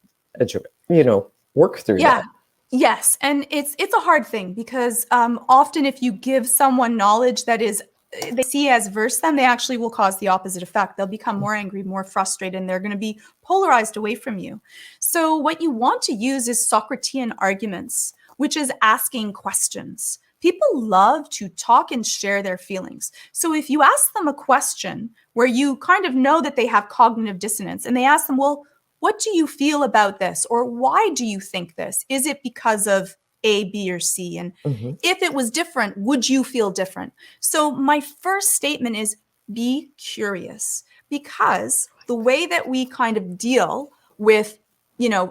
[SPEAKER 4] work through that?
[SPEAKER 2] Yes. And it's a hard thing because often if you give someone knowledge that they see as verse them, they actually will cause the opposite effect. They'll become more angry, more frustrated, and they're going to be polarized away from you. So what you want to use is Socratean arguments, which is asking questions. People love to talk and share their feelings. So if you ask them a question where you kind of know that they have cognitive dissonance, and they ask them, well, what do you feel about this? Or why do you think this? Is it because of A, B, or C? And if it was different, would you feel different? So my first statement is be curious, because the way that we kind of deal with,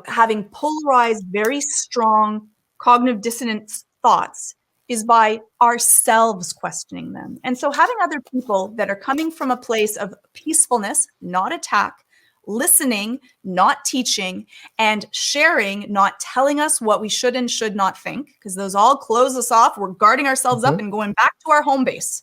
[SPEAKER 2] having polarized, very strong cognitive dissonance thoughts is by ourselves questioning them. And so having other people that are coming from a place of peacefulness, not attack, listening, not teaching, and sharing, not telling us what we should and should not think, because those all close us off. We're guarding ourselves up and going back to our home base.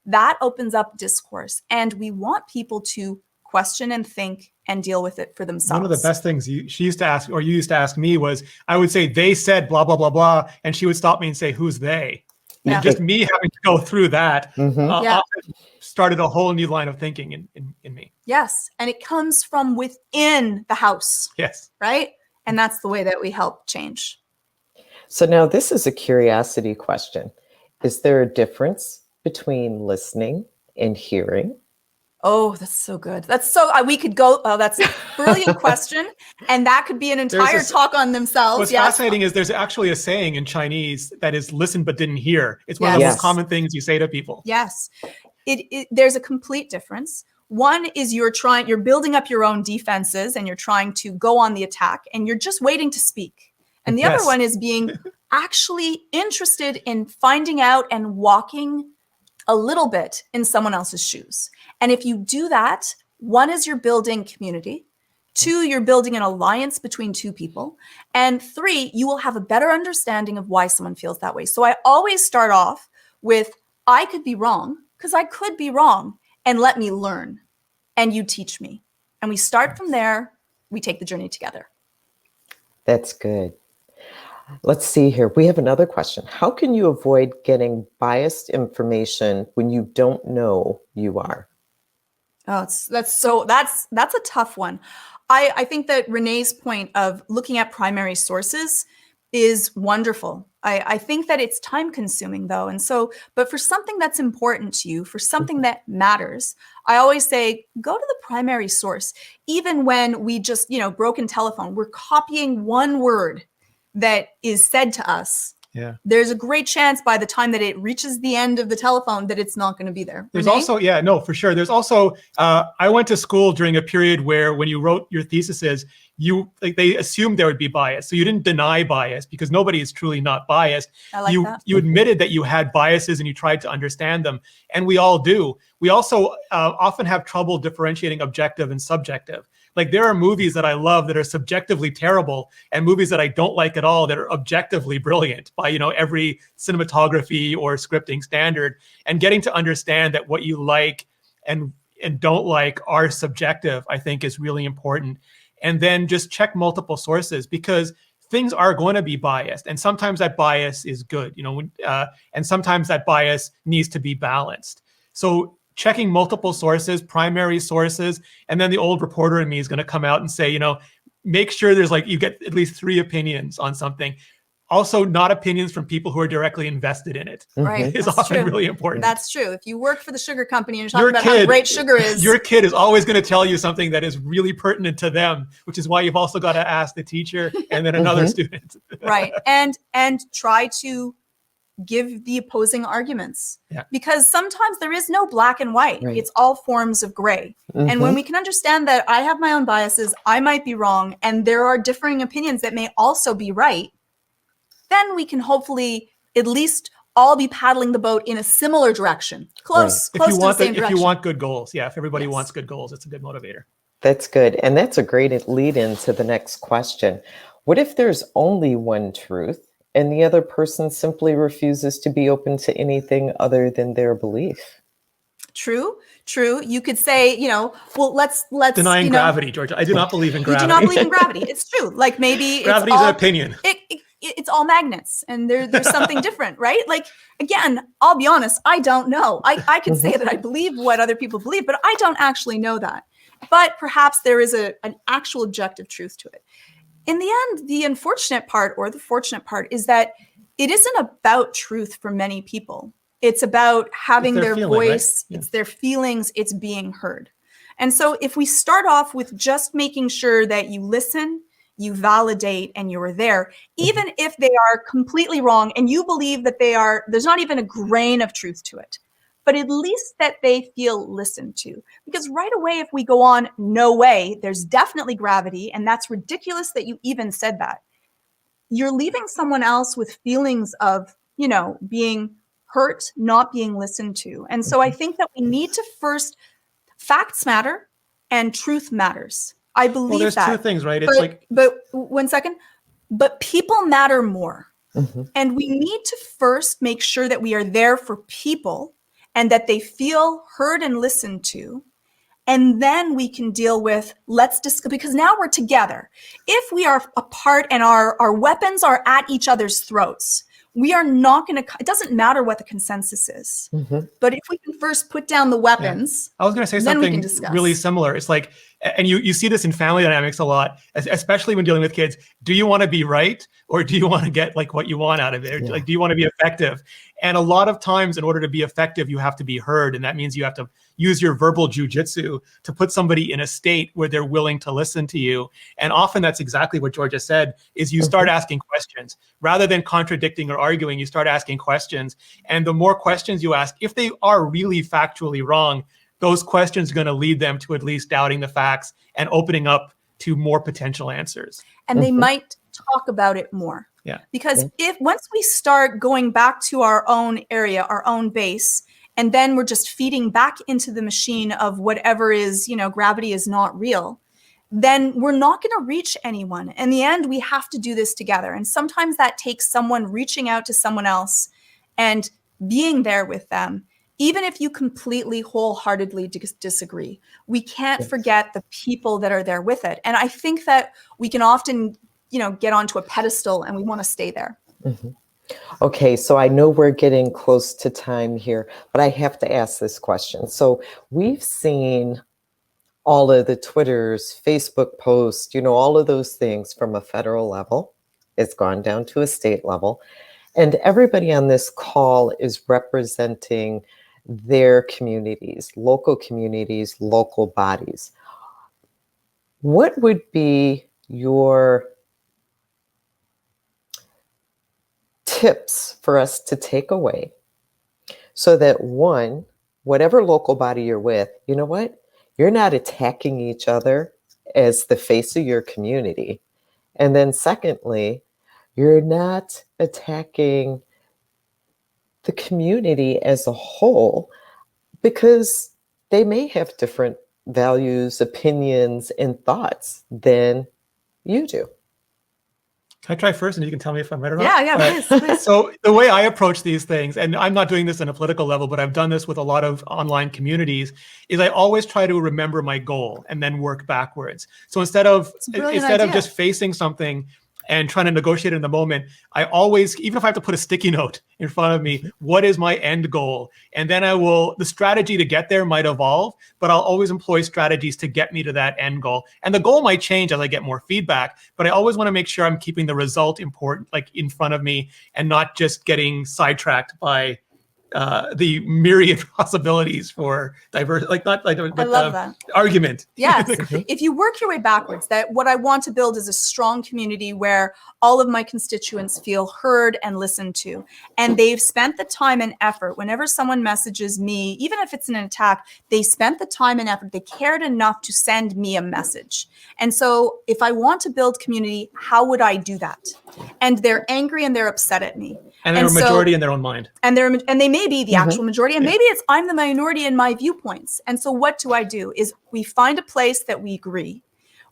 [SPEAKER 2] That opens up discourse. And we want people to question and think and deal with it for themselves.
[SPEAKER 1] One of the best things she used to ask, or you used to ask me, was I would say, they said blah, blah, blah, blah. And she would stop me and say, who's they? And just me having to go through that often started a whole new line of thinking in me.
[SPEAKER 2] Yes. And it comes from within the house.
[SPEAKER 1] Yes.
[SPEAKER 2] Right? And that's the way that we help change.
[SPEAKER 4] So now this is a curiosity question. Is there a difference between listening and hearing?
[SPEAKER 2] Oh, that's so good. That's so, we could go, that's a brilliant question. And that could be an entire talk on themselves.
[SPEAKER 1] What's fascinating is there's actually a saying in Chinese that is listen but didn't hear. It's one of the most common things you say to people.
[SPEAKER 2] Yes. There's a complete difference. One is you're building up your own defenses and you're trying to go on the attack and you're just waiting to speak. And the
[SPEAKER 1] Yes.
[SPEAKER 2] other one is being actually interested in finding out and walking a little bit in someone else's shoes. And if you do that, one is you're building community. 2, you're building an alliance between 2 people. And 3, you will have a better understanding of why someone feels that way. So I always start off with, I could be wrong, because I could be wrong, and let me learn. And you teach me. And we start from there. We take the journey together.
[SPEAKER 4] That's good. Let's see here. We have another question. How can you avoid getting biased information when you don't know you are?
[SPEAKER 2] Oh, that's a tough one. I think that Rene's point of looking at primary sources is wonderful. I think that it's time consuming though. And so, but for something that's important to you, for something that matters, I always say, go to the primary source. Even when we just, broken telephone, we're copying one word that is said to us.
[SPEAKER 1] Yeah.
[SPEAKER 2] There's a great chance by the time that it reaches the end of the telephone that it's not going to be there.
[SPEAKER 1] There's
[SPEAKER 2] Rene?
[SPEAKER 1] also, yeah, no, for sure. There's also, I went to school during a period where when you wrote your theses, they assumed there would be bias. So you didn't deny bias because nobody is truly not biased.
[SPEAKER 2] I like that.
[SPEAKER 1] You admitted that you had biases and you tried to understand them. And we all do. We also often have trouble differentiating objective and subjective. Like there are movies that I love that are subjectively terrible and movies that I don't like at all that are objectively brilliant by, every cinematography or scripting standard. And getting to understand that what you like and don't like are subjective, I think is really important. And then just check multiple sources because things are going to be biased. And sometimes that bias is good, and sometimes that bias needs to be balanced. So checking multiple sources, primary sources, and then the old reporter in me is going to come out and say, make sure there's you get at least 3 opinions on something. Also, not opinions from people who are directly invested in it.
[SPEAKER 2] Right.
[SPEAKER 1] Is
[SPEAKER 2] That's
[SPEAKER 1] often
[SPEAKER 2] true.
[SPEAKER 1] really important.
[SPEAKER 2] That's true. If you work for the sugar company and you're talking about how great sugar is.
[SPEAKER 1] Your kid is always going to tell you something that is really pertinent to them, which is why you've also got to ask the teacher and then another student.
[SPEAKER 2] Right. And try to give the opposing arguments.
[SPEAKER 1] Yeah.
[SPEAKER 2] Because sometimes there is no black and white.
[SPEAKER 4] Right.
[SPEAKER 2] It's all forms of gray. And when we can understand that I have my own biases, I might be wrong, and there are differing opinions that may also be right, then we can hopefully at least all be paddling the boat in a similar direction, close to the same direction.
[SPEAKER 1] If you want good goals, if everybody wants good goals, it's a good motivator.
[SPEAKER 4] That's good. And that's a great lead into the next question. What if there's only one truth and the other person simply refuses to be open to anything other than their belief?
[SPEAKER 2] True. You could say, well, let's
[SPEAKER 1] denying gravity, Georgia. I do not believe in gravity.
[SPEAKER 2] You do not believe in gravity. It's true. Like maybe
[SPEAKER 1] gravity is an opinion.
[SPEAKER 2] It's all magnets, and there's something different, right? Like again, I'll be honest, I don't know. I can say that I believe what other people believe, but I don't actually know that. But perhaps there is an actual objective truth to it. In the end, the unfortunate part or the fortunate part is that it isn't about truth for many people. It's about having their voice, right? It's their feelings, it's being heard. And so if we start off with just making sure that you listen, you validate, and you're there, even if they are completely wrong and you believe that there's not even a grain of truth to it, but at least that they feel listened to. Because right away, if we go on, no way, there's definitely gravity, and that's ridiculous that you even said that. You're leaving someone else with feelings of, being hurt, not being listened to. And so I think that we need to first, facts matter and truth matters. I believe
[SPEAKER 1] well, there's
[SPEAKER 2] that.
[SPEAKER 1] Two things, right?
[SPEAKER 2] But 1 second, but people matter more. And we need to first make sure that we are there for people and that they feel heard and listened to. And then we can deal with, let's discuss, because now we're together. If we are apart and our weapons are at each other's throats, we are not going to, it doesn't matter what the consensus is. But if we can first put down the weapons,
[SPEAKER 1] I was going to say something really similar. It's like, and you see this in family dynamics a lot, especially when dealing with kids. Do you want to be right? Or do you want to get what you want out of it? Like, do you want to be effective? And a lot of times in order to be effective, you have to be heard. And that means you have to use your verbal jujitsu to put somebody in a state where they're willing to listen to you. And often that's exactly what Georgia said, is you start asking questions. Rather than contradicting or arguing, you start asking questions. And the more questions you ask, if they are really factually wrong, those questions are going to lead them to at least doubting the facts and opening up to more potential answers.
[SPEAKER 2] And they might talk about it more.
[SPEAKER 1] Yeah.
[SPEAKER 2] Because if once we start going back to our own area, our own base, and then we're just feeding back into the machine of whatever is, gravity is not real, then we're not going to reach anyone. In the end, we have to do this together. And sometimes that takes someone reaching out to someone else and being there with them, even if you completely wholeheartedly disagree. We can't forget the people that are there with it. And I think that we can often get onto a pedestal and we want to stay there.
[SPEAKER 4] Mm-hmm. Okay, so I know we're getting close to time here, but I have to ask this question. So we've seen all of the Twitters, Facebook posts, all of those things from a federal level. It's gone down to a state level. And everybody on this call is representing their communities, local bodies. What would be your tips for us to take away so that one, whatever local body you're with, you know what? You're not attacking each other as the face of your community. And then secondly, you're not attacking the community as a whole because they may have different values, opinions, and thoughts than you do.
[SPEAKER 1] Can I try first and you can tell me if I'm right or not?
[SPEAKER 2] Yeah, please.
[SPEAKER 1] So the way I approach these things, and I'm not doing this on a political level, but I've done this with a lot of online communities, is I always try to remember my goal and then work backwards. So instead of just facing something and trying to negotiate in the moment, I always, even if I have to put a sticky note in front of me, what is my end goal? And then the strategy to get there might evolve, but I'll always employ strategies to get me to that end goal. And the goal might change as I get more feedback, but I always want to make sure I'm keeping the result important, like in front of me, and not just getting sidetracked by the myriad possibilities for diverse, I love that argument.
[SPEAKER 2] Yes. If you work your way backwards, that what I want to build is a strong community where all of my constituents feel heard and listened to. And they've spent the time and effort. Whenever someone messages me, even if it's an attack, they spent the time and effort. They cared enough to send me a message. And so if I want to build community, how would I do that? And they're angry and they're upset at me.
[SPEAKER 1] And they're a majority in their own mind.
[SPEAKER 2] And they may be the actual majority, and maybe it's I'm the minority in my viewpoints. And so what do I do is we find a place that we agree.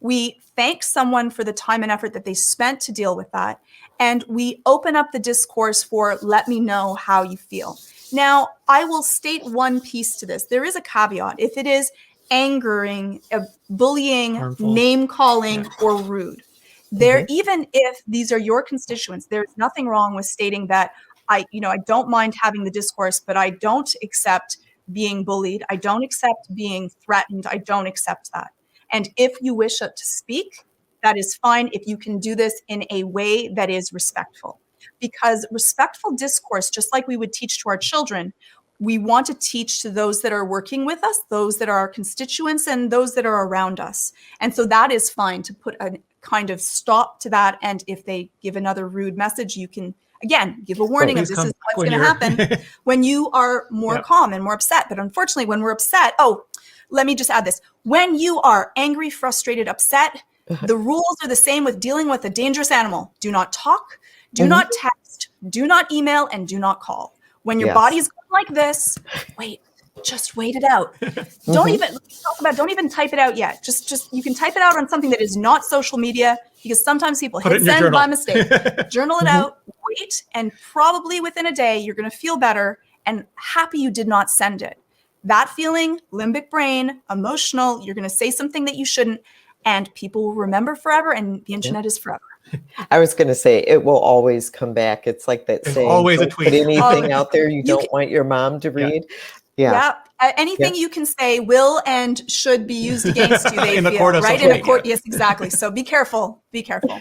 [SPEAKER 2] We thank someone for the time and effort that they spent to deal with that. And we open up the discourse for let me know how you feel. Now, I will state one piece to this. There is a caveat. If it is angering, bullying, harmful, name calling, or rude, even if these are your constituents, there's nothing wrong with stating that I don't mind having the discourse, but I don't accept being bullied. I don't accept being threatened. I don't accept that. And if you wish to speak, that is fine if you can do this in a way that is respectful. Because respectful discourse, just like we would teach to our children, we want to teach to those that are working with us, those that are our constituents, and those that are around us. And so that is fine to put a kind of stop to that. And if they give another rude message, you can, again, give a warning of this is what's going to happen when you are more calm and more upset. But unfortunately, when we're upset, let me just add this. When you are angry, frustrated, upset, the rules are the same with dealing with a dangerous animal. Do not talk, do not text, do not email, and do not call. When your body's going like this, just wait it out. Don't even type it out yet. Just you can type it out on something that is not social media, because sometimes people hit send by mistake. Journal it out, wait, and probably within a day, you're going to feel better and happy you did not send it. That feeling, limbic brain, emotional, you're going to say something that you shouldn't, and people will remember forever, and the internet is forever.
[SPEAKER 4] I was going to say, it will always come back. It's like that saying,
[SPEAKER 1] always
[SPEAKER 4] don't
[SPEAKER 1] a tweet.
[SPEAKER 4] Put anything out there you don't want your mom to read. Yeah.
[SPEAKER 2] Anything you can say will and should be used against you, they
[SPEAKER 1] in
[SPEAKER 2] feel,
[SPEAKER 1] the court of
[SPEAKER 2] right? In a court, yes, exactly. So be careful. Be careful.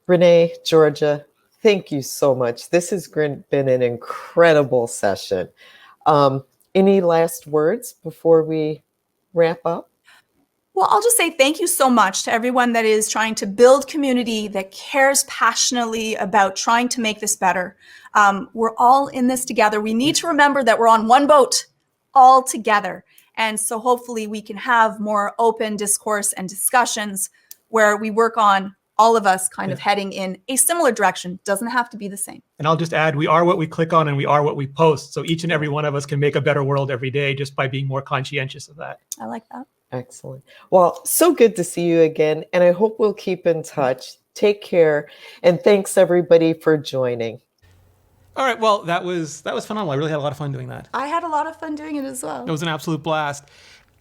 [SPEAKER 4] Rene, Georgia, thank you so much. This has been an incredible session. Any last words before we wrap up?
[SPEAKER 2] Well, I'll just say thank you so much to everyone that is trying to build community, that cares passionately about trying to make this better. We're all in this together. We need to remember that we're on one boat all together. And so hopefully we can have more open discourse and discussions where we work on all of us kind of heading in a similar direction. Doesn't have to be the same.
[SPEAKER 1] And I'll just add, we are what we click on and we are what we post. So each and every one of us can make a better world every day just by being more conscientious of that.
[SPEAKER 2] I like that.
[SPEAKER 4] Excellent. Well, so good to see you again. And I hope we'll keep in touch. Take care. And thanks everybody for joining.
[SPEAKER 1] All right. Well, that was phenomenal. I really had a lot of fun doing that.
[SPEAKER 2] I had a lot of fun doing it as well.
[SPEAKER 1] It was an absolute blast.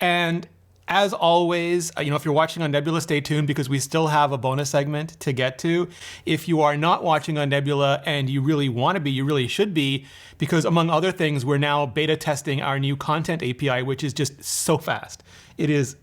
[SPEAKER 1] And as always, if you're watching on Nebula, stay tuned because we still have a bonus segment to get to. If you are not watching on Nebula and you really want to be, you really should be, because among other things, we're now beta testing our new content API, which is just so fast. It is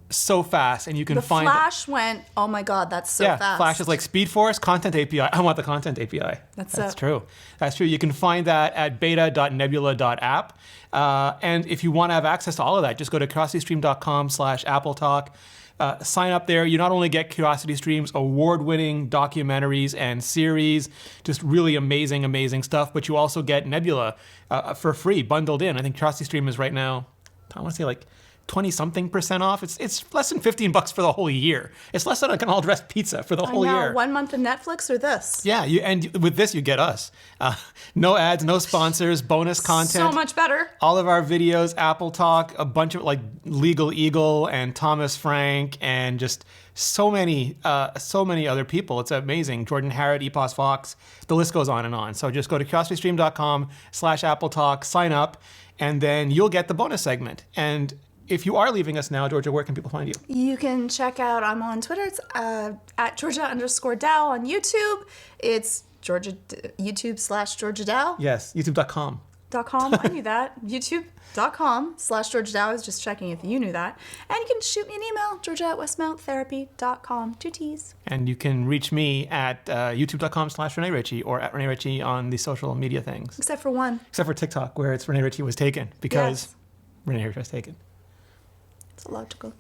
[SPEAKER 1] so fast, and you can find
[SPEAKER 2] Flash went, oh my God, that's so fast.
[SPEAKER 1] Flash is like Speed Force, Content API. I want the Content API. That's true. That's true. You can find that at beta.nebula.app. And if you want to have access to all of that, just go to curiositystream.com/AppleTalk. Sign up there. You not only get Curiosity Stream's award-winning documentaries and series, just really amazing, amazing stuff, but you also get Nebula for free, bundled in. I think Curiosity Stream is right now, I want to say like 20-something% off. It's less than $15 for the whole year. It's less than like an all-dressed pizza for the whole year.
[SPEAKER 2] 1 month of Netflix or this?
[SPEAKER 1] Yeah, and with this you get us. No ads, no sponsors, bonus content.
[SPEAKER 2] So much better.
[SPEAKER 1] All of our videos, Apple Talk, a bunch of like Legal Eagle and Thomas Frank, and just so many other people. It's amazing. Jordan Harrod, Epos Fox, the list goes on and on. So just go to curiositystream.com/AppleTalk, sign up, and then you'll get the bonus segment. And if you are leaving us now, Georgia, where can people find you?
[SPEAKER 2] You can check out, I'm on Twitter. It's at Georgia_Dow. On YouTube, it's YouTube/Georgia Dow.
[SPEAKER 1] Yes, youtube.com.
[SPEAKER 2] I knew that. YouTube.com/Georgia Dow. I was just checking if you knew that. And you can shoot me an email, Georgia@westmounttherapy.com. 2 T's.
[SPEAKER 1] And you can reach me at youtube.com/Rene Ritchie or at Rene Ritchie on the social media things.
[SPEAKER 2] Except for one.
[SPEAKER 1] Except for TikTok, where it's Rene Ritchie was taken because Rene Ritchie was taken.
[SPEAKER 2] It's illogical.